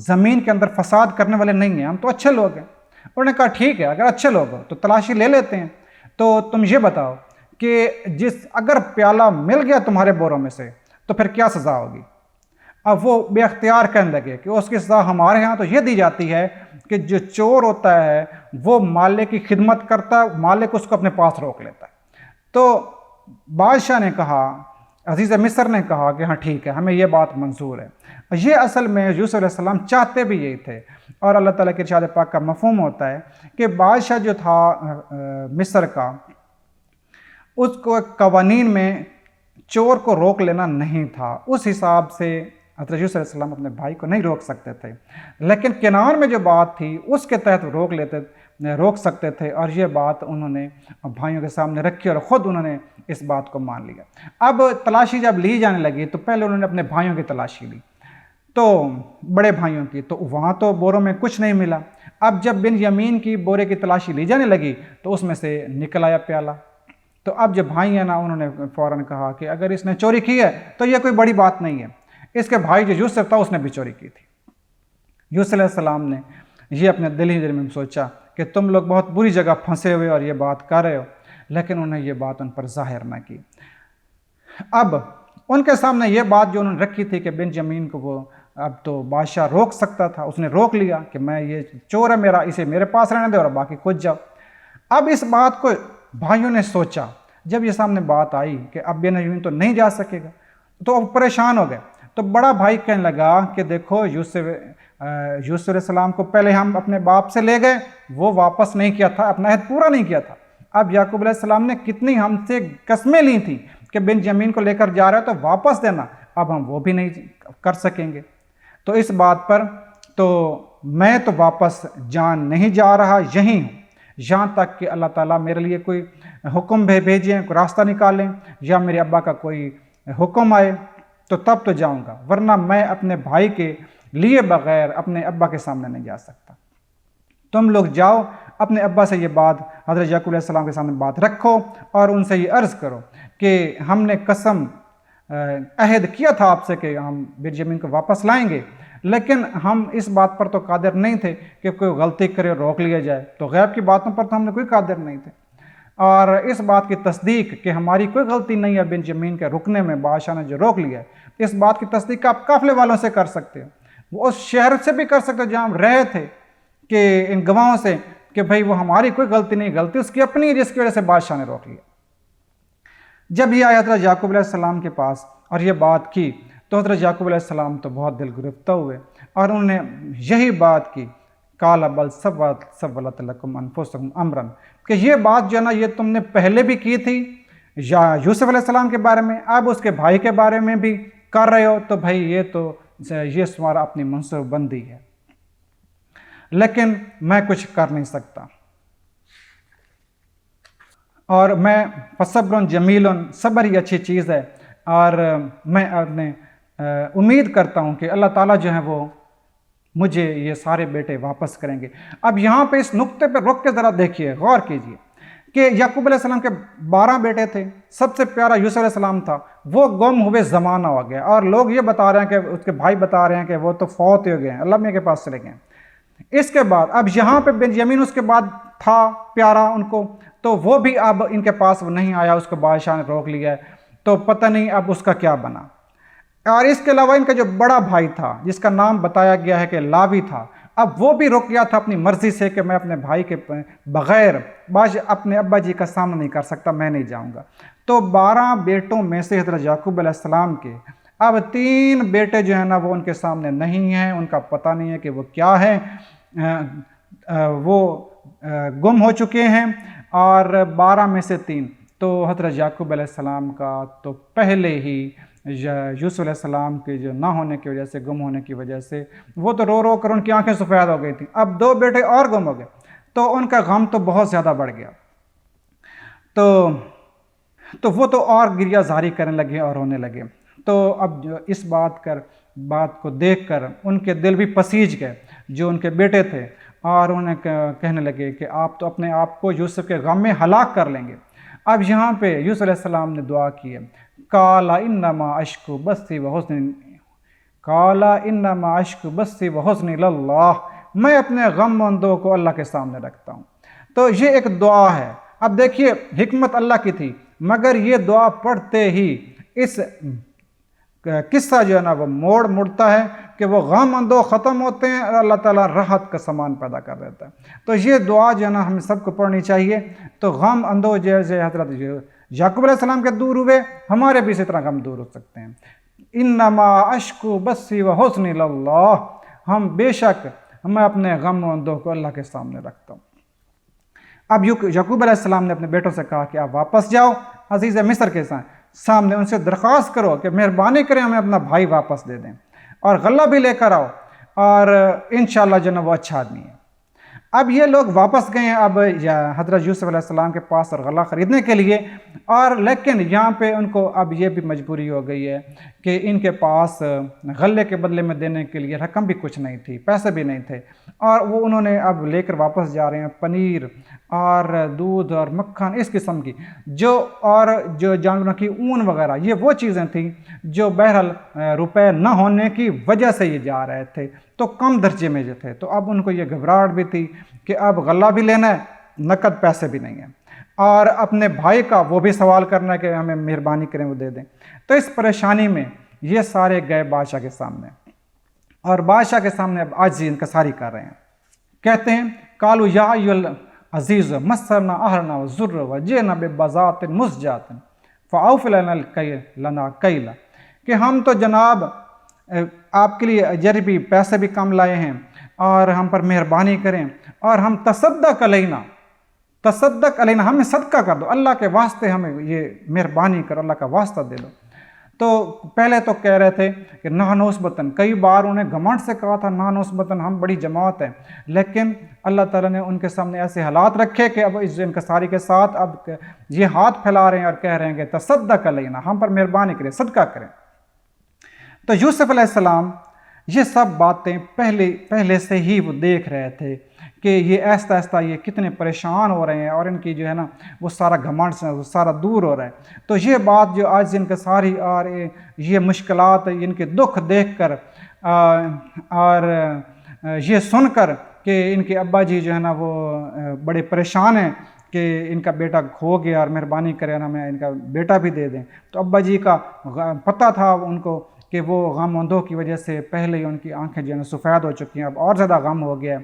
Speaker 1: زمین کے اندر فساد کرنے والے نہیں ہیں، ہم تو اچھے لوگ ہیں۔ انہوں نے کہا ٹھیک ہے، اگر اچھے لوگ ہو تو تلاشی لے لیتے ہیں، تو تم یہ بتاؤ کہ اگر پیالہ مل گیا تمہارے بوروں میں سے تو پھر کیا سزا ہوگی؟ اب وہ بے اختیار کہنے لگے کہ اس کی سزا ہمارے ہاں تو یہ دی جاتی ہے کہ جو چور ہوتا ہے وہ مالک کی خدمت کرتا ہے، مالک اس کو اپنے پاس روک لیتا ہے۔ تو بادشاہ نے کہا، عزیز مصر نے کہا کہ ہاں ٹھیک ہے، ہمیں یہ بات منظور ہے۔ یہ اصل میں یوسف علیہ السلام چاہتے بھی یہی تھے، اور اللہ تعالیٰ کے ارشاد پاک کا مفہوم ہوتا ہے کہ بادشاہ جو تھا مصر کا، اس کو قوانین میں چور کو روک لینا نہیں تھا، اس حساب سے حضرت یوسف علیہ السلام اپنے بھائی کو نہیں روک سکتے تھے، لیکن کنعان میں جو بات تھی اس کے تحت روک سکتے تھے، اور یہ بات انہوں نے بھائیوں کے سامنے رکھی اور خود انہوں نے اس بات کو مان لیا۔ اب تلاشی جب لی جانے لگی تو پہلے انہوں نے اپنے بھائیوں کی تلاشی لی، تو بڑے بھائیوں کی، تو وہاں تو بوروں میں کچھ نہیں ملا۔ اب جب بن یمین کی بورے کی تلاشی لی جانے لگی تو اس میں سے نکل آیا پیالہ۔ تو اب جو بھائی ہیں نا، انہوں نے فوراً کہا کہ اگر اس نے چوری کی ہے تو یہ کوئی بڑی بات نہیں ہے۔ اس کے بھائی جو یوسف تھا اس نے بھی چوری کی تھی۔ یوسف علیہ السلام نے یہ اپنے دل ہی دل میں سوچا کہ تم لوگ بہت بری جگہ پھنسے ہوئے اور یہ بات کر رہے ہو، لیکن انہوں نے یہ بات ان پر ظاہر نہ کی۔ اب ان کے سامنے یہ بات جو انہوں نے رکھی تھی کہ بن یمین کو وہ اب تو بادشاہ روک سکتا تھا، اس نے روک لیا کہ میں یہ چور ہے میرا، اسے میرے پاس رہنے دے اور باقی کچھ جاؤ۔ اب اس بات کو بھائیوں نے سوچا، جب یہ سامنے بات آئی کہ اب بن یمین تو نہیں جا سکے گا، تو اب پریشان ہو گئے۔ تو بڑا بھائی کہنے لگا کہ دیکھو یوسف علیہ السلام کو پہلے ہم اپنے باپ سے لے گئے، وہ واپس نہیں کیا تھا، اپنا عہد پورا نہیں کیا تھا۔ اب یعقوب علیہ السلام نے کتنی ہم سے قسمیں لی تھیں کہ بن یمین کو لے کر جا رہا ہے تو واپس دینا، اب ہم وہ بھی نہیں کر سکیں گے۔ تو اس بات پر تو میں تو واپس جان نہیں جا رہا، یہیں ہوں، یہاں تک کہ اللہ تعالیٰ میرے لیے کوئی حکم بھیجیں، کوئی راستہ نکالیں، یا میرے ابا کا کوئی حکم آئے تو تب تو جاؤں گا، ورنہ میں اپنے بھائی کے لیے بغیر اپنے ابا کے سامنے نہیں جا سکتا۔ تم لوگ جاؤ، اپنے ابا سے یہ بات حضرت یعقوب علیہ السلام کے سامنے بات رکھو اور ان سے یہ عرض کرو کہ ہم نے قسم عہد کیا تھا آپ سے کہ ہم بن یمین کو واپس لائیں گے، لیکن ہم اس بات پر تو قادر نہیں تھے کہ کوئی غلطی کرے اور روک لیا جائے، تو غیب کی باتوں پر تو ہم نے کوئی قادر نہیں تھے۔ اور اس بات کی تصدیق کہ ہماری کوئی غلطی نہیں ہے بن یمین کے رکنے میں، بادشاہ نے جو روک لیا ہے، اس بات کی تصدیق آپ قافلے والوں سے کر سکتے ہیں، وہ اس شہر سے بھی کر سکتے جہاں ہم رہے تھے، کہ ان گواہوں سے کہ بھئی وہ ہماری کوئی غلطی نہیں، غلطی اس کی اپنی ہے جس کی وجہ سے بادشاہ نے روک لیا۔ جب یہ آئے حضرت یعقوب علیہ السلام کے پاس اور یہ بات کی تو حضرت یعقوب علیہ السلام تو بہت دل گرفتہ ہوئے اور انہوں نے یہی بات کی، قال بل سولت لکم انفسکم امرا، کہ یہ بات جو ہے نا یہ تم نے پہلے بھی کی تھی یا یوسف علیہ السلام کے بارے میں، اب اس کے بھائی کے بارے میں بھی کر رہے ہو، تو بھائی یہ تمہارا اپنی منصوبہ بندی ہے، لیکن میں کچھ کر نہیں سکتا۔ اور میں فصبر جمیل، صبر ہی اچھی چیز ہے، اور میں اپنے امید کرتا ہوں کہ اللہ تعالیٰ جو ہے وہ مجھے یہ سارے بیٹے واپس کریں گے۔ اب یہاں پہ اس نقطے پہ رک کے ذرا دیکھیے، غور کیجیے کہ یعقوب علیہ السلام کے 12 بیٹے تھے، سب سے پیارا یوسف علیہ السلام تھا، وہ گم ہوئے زمانہ ہو گیا، اور لوگ یہ بتا رہے ہیں کہ اس کے بھائی بتا رہے ہیں کہ وہ تو فوت ہو گئے ہیں، اللہ میاں کے پاس چلے گئے ہیں۔ اس کے بعد اب یہاں پہ بن یمین اس کے بعد تھا پیارا ان کو، تو وہ بھی اب ان کے پاس وہ نہیں آیا، اس کو بادشاہ نے روک لیا ہے، تو پتہ نہیں اب اس کا کیا بنا۔ اور اس کے علاوہ ان کا جو بڑا بھائی تھا جس کا نام بتایا گیا ہے کہ لاوی تھا، اب وہ بھی رک گیا تھا اپنی مرضی سے کہ میں اپنے بھائی کے بغیر اپنے ابا جی کا سامنا نہیں کر سکتا، میں نہیں جاؤں گا۔ تو 12 بیٹوں میں سے حضرت یعقوب علیہ السلام کے اب 3 بیٹے جو ہیں نا وہ ان کے سامنے نہیں ہیں، ان کا پتہ نہیں ہے کہ وہ کیا ہے، وہ گم ہو چکے ہیں، اور 12 میں سے 3 تو حضرت یعقوب علیہ السلام کا تو پہلے ہی یوسف علیہ السلام کے جو نہ ہونے کی وجہ سے، گم ہونے کی وجہ سے وہ تو رو رو کر ان کی آنکھیں سفید ہو گئی تھیں، اب 2 بیٹے اور گم ہو گئے، تو ان کا غم تو بہت زیادہ بڑھ گیا، تو وہ تو اور گریہ زاری کرنے لگے اور رونے لگے۔ تو اب اس بات کو دیکھ کر ان کے دل بھی پسیج گئے جو ان کے بیٹے تھے، اور انہیں کہنے لگے کہ آپ تو اپنے آپ کو یوسف کے غم میں ہلاک کر لیں گے۔ اب یہاں پہ یوسف علیہ السلام نے دعا کی ہے، قال انما اشکو بثی وحزنی للہ، میں اپنے غم و اندوہ کو اللہ کے سامنے رکھتا ہوں۔ تو یہ ایک دعا ہے۔ اب دیکھیے حکمت اللہ کی تھی، مگر یہ دعا پڑھتے ہی اس قصہ جو ہے نا وہ مڑتا ہے کہ وہ غم اندوہ ختم ہوتے ہیں اور اللہ تعالیٰ راحت کا سامان پیدا کر دیتا ہے۔ تو یہ دعا جو ہے نا ہمیں سب کو پڑھنی چاہیے۔ تو غم اندوہ جیسے حضرت یعقوب علیہ السلام کے دور ہوئے، ہمارے بھی اسی طرح غم دور ہو سکتے ہیں۔ انما اشکو بثی و حزنی اللہ، ہم بے شک میں اپنے غم و اندوہ کو اللہ کے سامنے رکھتا ہوں۔ اب یعقوب علیہ السلام نے اپنے بیٹوں سے کہا کہ آپ واپس جاؤ عزیز مصر کے سامنے، ان سے درخواست کرو کہ مہربانی کریں ہمیں اپنا بھائی واپس دے دیں اور غلہ بھی لے کر آؤ، اور انشاءاللہ جو ہے وہ اچھا آدمی ہے۔ اب یہ لوگ واپس گئے ہیں اب حضرت یوسف علیہ السلام کے پاس اور غلہ خریدنے کے لیے، اور لیکن یہاں پہ ان کو اب یہ بھی مجبوری ہو گئی ہے کہ ان کے پاس غلے کے بدلے میں دینے کے لیے رقم بھی کچھ نہیں تھی، پیسے بھی نہیں تھے، اور وہ انہوں نے اب لے کر واپس جا رہے ہیں پنیر اور دودھ اور مکھن اس قسم کی جو جانوروں کی اون وغیرہ، یہ وہ چیزیں تھیں جو بہرحال روپے نہ ہونے کی وجہ سے یہ جا رہے تھے، تو کم درجے میں جو تھے۔ تو اب ان کو یہ گھبراہٹ بھی تھی کہ اب غلہ بھی لینا ہے، نقد پیسے بھی نہیں ہیں، اور اپنے بھائی کا وہ بھی سوال کرنا ہے کہ ہمیں مہربانی کریں وہ دے دیں۔ تو اس پریشانی میں یہ سارے گئے بادشاہ کے سامنے، اور بادشاہ کے سامنے اب عاجزی انکساری کر رہے ہیں۔ کہتے ہیں قالوا یا ایھا العزیز مسنا اہلنا وضر وجئنا ببضاعۃ مزجاۃ فاوف لنا الکیل، کہ ہم تو جناب آپ کے لیے اجر بھی پیسے بھی کم لائے ہیں، اور ہم پر مہربانی کریں، اور ہم تصدق علینا ہمیں صدقہ کر دو، اللہ کے واسطے ہمیں یہ مہربانی کرو، اللہ کا واسطہ دے دو۔ تو پہلے تو کہہ رہے تھے کہ نحن عصبۃ، کئی بار انہیں گھمنڈ سے کہا تھا نحن عصبۃ، ہم بڑی جماعت ہیں، لیکن اللہ تعالیٰ نے ان کے سامنے ایسے حالات رکھے کہ اب اس انکساری کے ساتھ اب یہ ہاتھ پھیلا رہے ہیں اور کہہ رہے ہیں کہ تصدق علینا، ہم پر مہربانی کریں، صدقہ کریں۔ تو یوسف علیہ السلام یہ سب باتیں پہلے سے ہی وہ دیکھ رہے تھے کہ یہ آہستہ آہستہ یہ کتنے پریشان ہو رہے ہیں، اور ان کی جو ہے نا وہ سارا گھمنڈ سے وہ سارا دور ہو رہا ہے۔ تو یہ بات جو آج ان کے ساری اور یہ مشکلات ان کے دکھ دیکھ کر اور یہ سن کر کہ ان کے ابا جی جو ہے نا وہ بڑے پریشان ہیں کہ ان کا بیٹا کھو گیا اور مہربانی کریں ہمیں ان کا بیٹا بھی دے دیں، تو ابا جی کا پتہ تھا ان کو کہ وہ غم اندوہ کی وجہ سے پہلے ہی ان کی آنکھیں جو ہے سفید ہو چکی ہیں، اب اور زیادہ غم ہو گیا،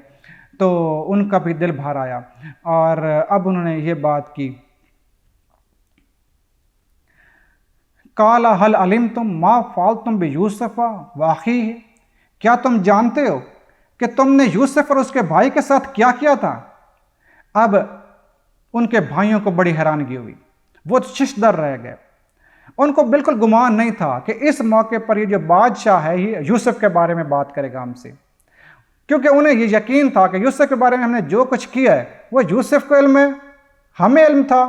Speaker 1: تو ان کا بھی دل بھر آیا، اور اب انہوں نے یہ بات کی قال هل علمتم ما فعلتم بیوسف واخیہ، کیا تم جانتے ہو کہ تم نے یوسف اور اس کے بھائی کے ساتھ کیا کیا تھا؟ اب ان کے بھائیوں کو بڑی حیرانگی ہوئی، وہ ششدر رہ گئے، ان کو بالکل گمان نہیں تھا کہ اس موقع پر یہ جو بادشاہ ہے یہ یوسف کے بارے میں بات کرے گا ہم سے، کیونکہ انہیں یہ یقین تھا کہ یوسف کے بارے میں ہم نے جو کچھ کیا ہے وہ یوسف کو علم ہے، ہمیں علم تھا،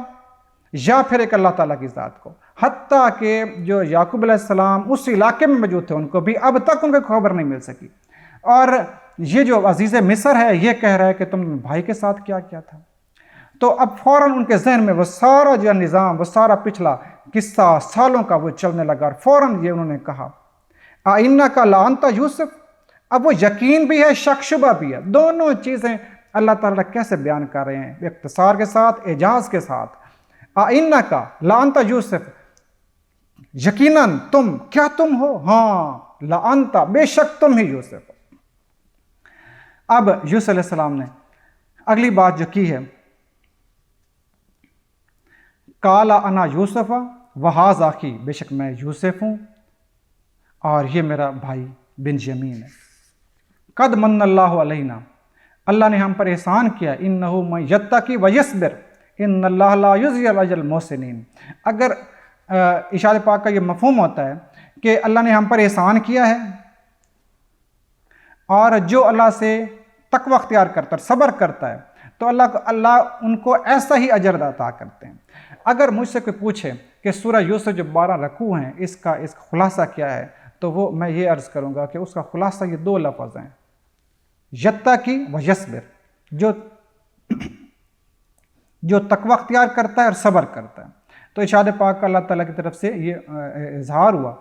Speaker 1: یا پھر ایک اللہ تعالیٰ کی ذات کو، حتیٰ کہ جو یعقوب علیہ السلام اس علاقے میں موجود تھے ان کو بھی اب تک ان کو خبر نہیں مل سکی، اور یہ جو عزیز مصر ہے یہ کہہ رہا ہے کہ تم نے بھائی کے ساتھ کیا کیا تھا۔ تو اب فوراً ان کے ذہن میں وہ سارا جو نظام، وہ سارا پچھلا قصہ سالوں کا وہ چلنے لگا، اور فوراً یہ انہوں نے کہا اِنَّكَ لَأَنْتَ یوسف۔ اب وہ یقین بھی ہے، شک شبہ بھی ہے، دونوں چیزیں اللہ تعالیٰ کیسے بیان کر رہے ہیں، اختصار کے ساتھ، اعجاز کے ساتھ۔ اِنَّكَ لَأَنْتَ یوسف، یقیناً تم، کیا تم ہو؟ ہاں، لَأَنْتَ، بے شک تم ہی یوسف۔ اب یوسف علیہ السلام نے اگلی بات جو کی ہے قال انا یوسف وہذا اخی، بے شک میں یوسف ہوں اور یہ میرا بھائی بنیامین ہے۔ قد من اللہ علینا، اللہ نے ہم پر احسان کیا، انہ من یتقی ویصبر ان اللہ لا یضیع اجر المحسنین۔ اگر اشارہ پاک کا یہ مفہوم ہوتا ہے کہ اللہ نے ہم پر احسان کیا ہے، اور جو اللہ سے تقوی اختیار کرتا ہے، صبر کرتا ہے، تو اللہ ان کو ایسا ہی اجر عطا کرتے ہیں۔ اگر مجھ سے کوئی پوچھے کہ سورہ یوسف جو 12 رکوع ہیں اس کا خلاصہ کیا ہے، تو وہ میں یہ عرض کروں گا کہ اس کا خلاصہ یہ 2 لفظ ہیں، یتقی و یصبر، جو تقوی اختیار کرتا ہے اور صبر کرتا ہے۔ تو ارشاد پاک کا اللہ تعالیٰ کی طرف سے یہ اظہار ہوا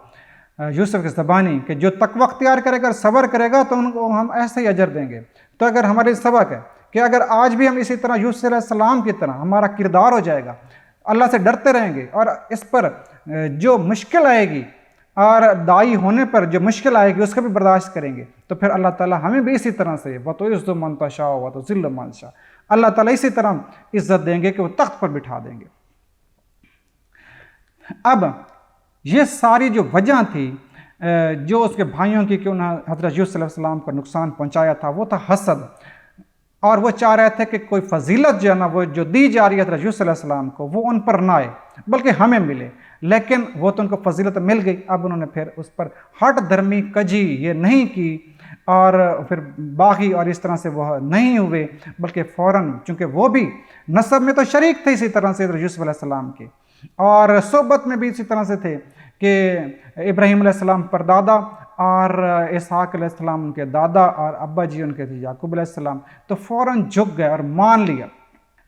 Speaker 1: یوسف کے زبانی کہ جو تقوی اختیار کرے گا اور صبر کرے گا تو ان کو ہم ایسے ہی اجر دیں گے۔ تو اگر ہمارے سبق ہے کہ اگر آج بھی ہم اسی طرح یوسف علیہ السلام کی طرح ہمارا کردار ہو جائے گا، اللہ سے ڈرتے رہیں گے، اور اس پر جو مشکل آئے گی اور دائی ہونے پر جو مشکل آئے گی اس کا بھی برداشت کریں گے، تو پھر اللہ تعالیٰ ہمیں بھی اسی طرح سے وَتُعِزُّ مَن تَشَاءُ وَتُذِلُّ مَن تَشَاءُ، اللہ تعالیٰ اسی طرح عزت دیں گے کہ وہ تخت پر بٹھا دیں گے۔ اب یہ ساری جو وجہ تھی جو اس کے بھائیوں کی کہ انہوں نے حضرت یوسف علیہ السلام کو نقصان پہنچایا تھا، وہ تھا حسد، اور وہ چاہ رہے تھے کہ کوئی فضیلت جو ہے نا وہ جو دی جا رہی ہے حضرت یوسف علیہ السلام کو وہ ان پر نہ آئے بلکہ ہمیں ملے، لیکن وہ تو ان کو فضیلت مل گئی۔ اب انہوں نے پھر اس پر ہٹ دھرمی کجی یہ نہیں کی اور پھر باغی اور اس طرح سے وہ نہیں ہوئے، بلکہ فوراً چونکہ وہ بھی نسب میں تو شریک تھے اسی طرح سے حضرت یوسف علیہ السلام کے، اور صحبت میں بھی اسی طرح سے تھے کہ ابراہیم علیہ السلام پر دادا اور اسحاق علیہ السلام ان کے دادا اور ابا جی ان کے تھے یعقوب علیہ السلام، تو فوراً جھک گئے اور مان لیا۔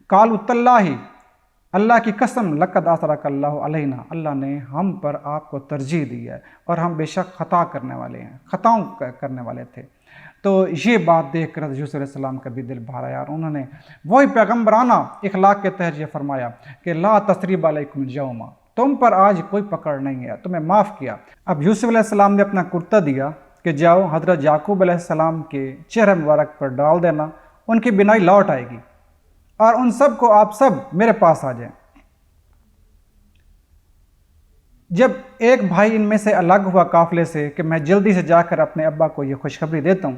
Speaker 1: قالوا تاللہ، اللہ کی قسم، لقد آثرک اللہ علینا، اللہ نے ہم پر آپ کو ترجیح دی ہے اور ہم بے شک خطا کرنے والے ہیں، خطاؤں کرنے والے تھے۔ تو یہ بات دیکھ کر یوسف علیہ السلام کا بھی دل بھر آیا اور انہوں نے وہی پیغمبرانہ اخلاق کے تحت یہ فرمایا کہ لا تثریب علیکم الیوم، تم پر آج کوئی پکڑ نہیں ہے، تمہیں معاف کیا۔ اب یوسف علیہ السلام نے اپنا کرتا دیا کہ جاؤ حضرت یعقوب علیہ السلام کے چہرہ مبارک پر ڈال دینا، ان کی بینائی لوٹ آئے گی، اور ان سب کو آپ سب میرے پاس آ جائیں۔ جب ایک بھائی ان میں سے الگ ہوا قافلے سے کہ میں جلدی سے جا کر اپنے ابا کو یہ خوشخبری دیتا ہوں،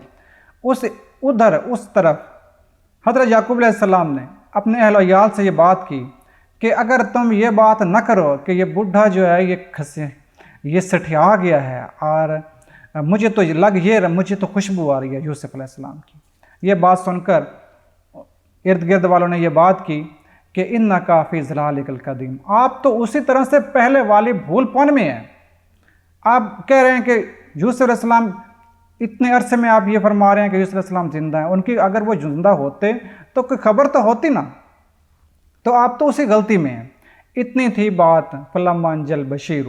Speaker 1: اس طرف حضرت یعقوب علیہ السلام نے اپنے اہل و عیال سے یہ بات کی کہ اگر تم یہ بات نہ کرو کہ یہ بڈھا جو ہے یہ سٹھیا گیا ہے، اور مجھے تو خوشبو آ رہی ہے یوسف علیہ السلام کی۔ یہ بات سن کر ارد گرد والوں نے یہ بات کی کہ انکا فی ضلالک القدیم، آپ تو اسی طرح سے پہلے والی بھول پن میں ہیں۔ آپ کہہ رہے ہیں کہ یوسف علیہ السلام اتنے عرصے میں آپ یہ فرما رہے ہیں کہ یوسف علیہ السلام زندہ ہیں، ان کی اگر وہ زندہ ہوتے تو کوئی خبر تو ہوتی نا، تو آپ تو اسی غلطی میں ہیں۔ اتنی تھی بات فلما انجل بشیر،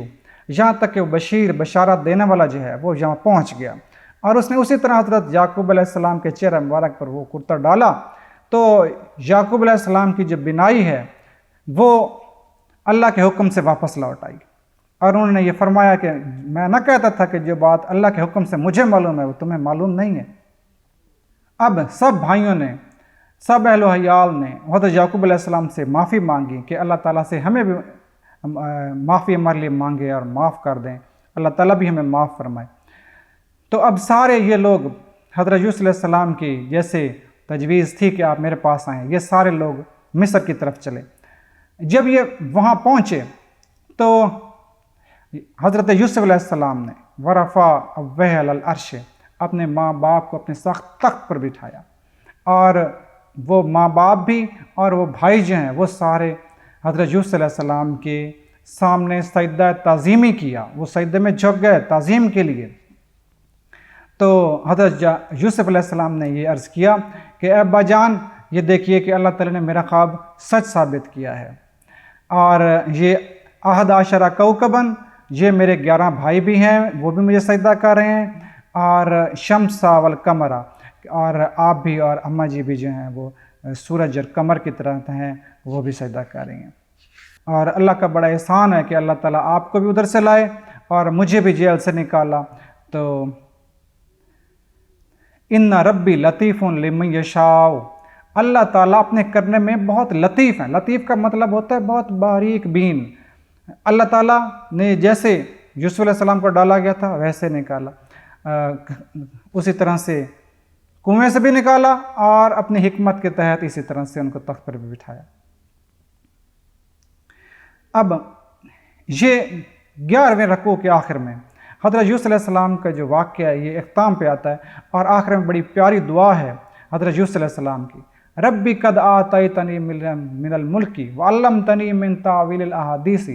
Speaker 1: یہاں تک کہ وہ بشیر بشارت دینے والا جو ہے وہ یہاں پہنچ گیا، اور اس نے اسی طرح حضرت یعقوب علیہ السلام کے چہرہ مبارک پر وہ کرتا ڈالا، تو یعقوب علیہ السلام کی جو بینائی ہے وہ اللہ کے حکم سے واپس لوٹ آئی، اور انہوں نے یہ فرمایا کہ میں نہ کہتا تھا کہ جو بات اللہ کے حکم سے مجھے معلوم ہے وہ تمہیں معلوم نہیں ہے۔ اب سب بھائیوں نے، سب اہل و عیال نے حضرت یعقوب علیہ السلام سے معافی مانگی کہ اللہ تعالیٰ سے ہمیں بھی معافی ہمارے لیے مانگے اور معاف کر دیں، اللہ تعالیٰ بھی ہمیں معاف فرمائے۔ تو اب سارے یہ لوگ حضرت یوسف علیہ السلام کی جیسے تجویز تھی کہ آپ میرے پاس آئیں، یہ سارے لوگ مصر کی طرف چلے۔ جب یہ وہاں پہنچے تو حضرت یوسف علیہ السلام نے ورفع ابویہ علی العرش، اپنے ماں باپ کو اپنے سخت تخت پر بٹھایا، اور وہ ماں باپ بھی اور وہ بھائی جو ہیں وہ سارے حضرت یوسف علیہ السلام کے سامنے سجدہ تعظیمی کیا، وہ سجدے میں جھک گئے تعظیم کے لیے۔ تو حضرت یوسف علیہ السلام نے یہ عرض کیا کہ اے ابا جان، یہ دیکھیے کہ اللہ تعالیٰ نے میرا خواب سچ ثابت کیا ہے، اور یہ 11 کوكباً، یہ میرے 11 بھائی بھی ہیں، وہ بھی مجھے سجدہ کر رہے ہیں، اور شمسا والقمرا، اور آپ بھی اور اماں جی بھی جو ہیں وہ سورج اور قمر کی طرح ہیں، وہ بھی سجدہ کر رہی ہیں۔ اور اللہ کا بڑا احسان ہے کہ اللہ تعالیٰ آپ کو بھی ادھر سے لائے اور مجھے بھی جیل سے نکالا۔ تو ان ربی لطیف لمن یشاء، اللہ تعالیٰ اپنے کرنے میں بہت لطیف ہیں۔ لطیف کا مطلب ہوتا ہے بہت باریک بین۔ اللہ تعالیٰ نے جیسے یوسف علیہ السلام کو ڈالا گیا تھا ویسے نکالا، اسی طرح سے کنویں سے بھی نکالا، اور اپنی حکمت کے تحت اسی طرح سے ان کو تخت پر بھی بٹھایا۔ اب یہ 11ویں رکوع کے آخر میں حضرت یوسف علیہ السلام کا جو واقعہ ہے یہ اختتام پہ آتا ہے، اور آخر میں بڑی پیاری دعا ہے حضرت یوسف علیہ السلام کی، ربی قد آتیتنی من الملک وعلمتنی من تعویل الاحادیث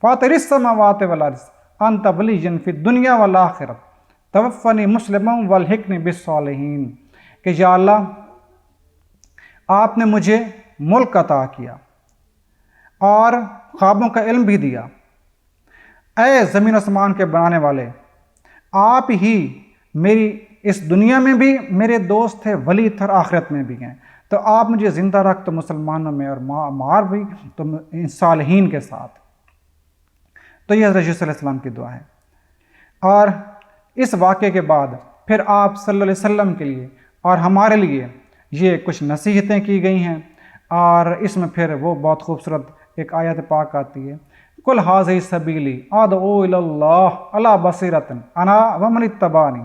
Speaker 1: فاطر السماوات والارض انت ولی فی الدنیا والآخرہ توفنی مسلما والحقنی بالصالحین، کہ یا اللہ آپ نے مجھے ملک عطا کیا اور خوابوں کا علم بھی دیا، اے زمین و آسمان کے بنانے والے، آپ ہی میری اس دنیا میں بھی میرے دوست تھے، ولی تھے، اور آخرت میں بھی ہیں، تو آپ مجھے زندہ رکھ تو مسلمانوں میں، اور مار بھی تو صالحین کے ساتھ۔ تو یہ حضرت یوسف علیہ السلام کی دعا ہے۔ اور اس واقعے کے بعد پھر آپ صلی اللہ علیہ وسلم کے لیے اور ہمارے لیے یہ کچھ نصیحتیں کی گئی ہیں، اور اس میں پھر وہ بہت خوبصورت ایک آیت پاک آتی ہے، کل حاضی سبیلی ادعو الی اللہ علی بصیرۃ انا ومن اتبعنی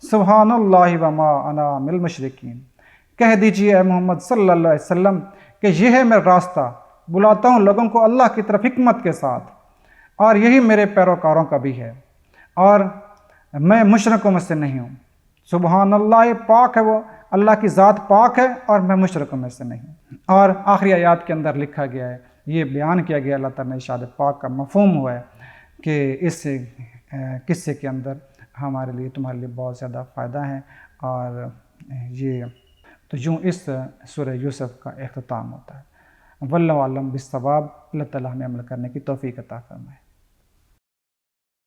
Speaker 1: سبحان اللہ وما انا من المشرکین۔ کہہ دیجیے اے محمد صلی اللہ علیہ وسلم کہ یہ ہے میرا راستہ، بلاتا ہوں لوگوں کو اللہ کی طرف حکمت کے ساتھ، اور یہی میرے پیروکاروں کا بھی ہے، اور میں مشرکوں میں سے نہیں ہوں۔ سبحان اللہ، پاک ہے وہ، اللہ کی ذات پاک ہے، اور میں مشرکوں میں سے نہیں ہوں۔ اور آخری آیات کے اندر لکھا گیا ہے، یہ بیان کیا گیا اللہ تعالیٰ نے ارشاد پاک کا مفہوم ہوا ہے کہ اس قصے کے اندر ہمارے لیے تمہارے لیے بہت زیادہ فائدہ ہے، اور یہ تو یوں اس سورہ یوسف کا اختتام ہوتا ہے۔ واللہ اعلم بالصواب۔ اللہ تعالیٰ ہمیں عمل کرنے کی توفیق عطا فرمائے۔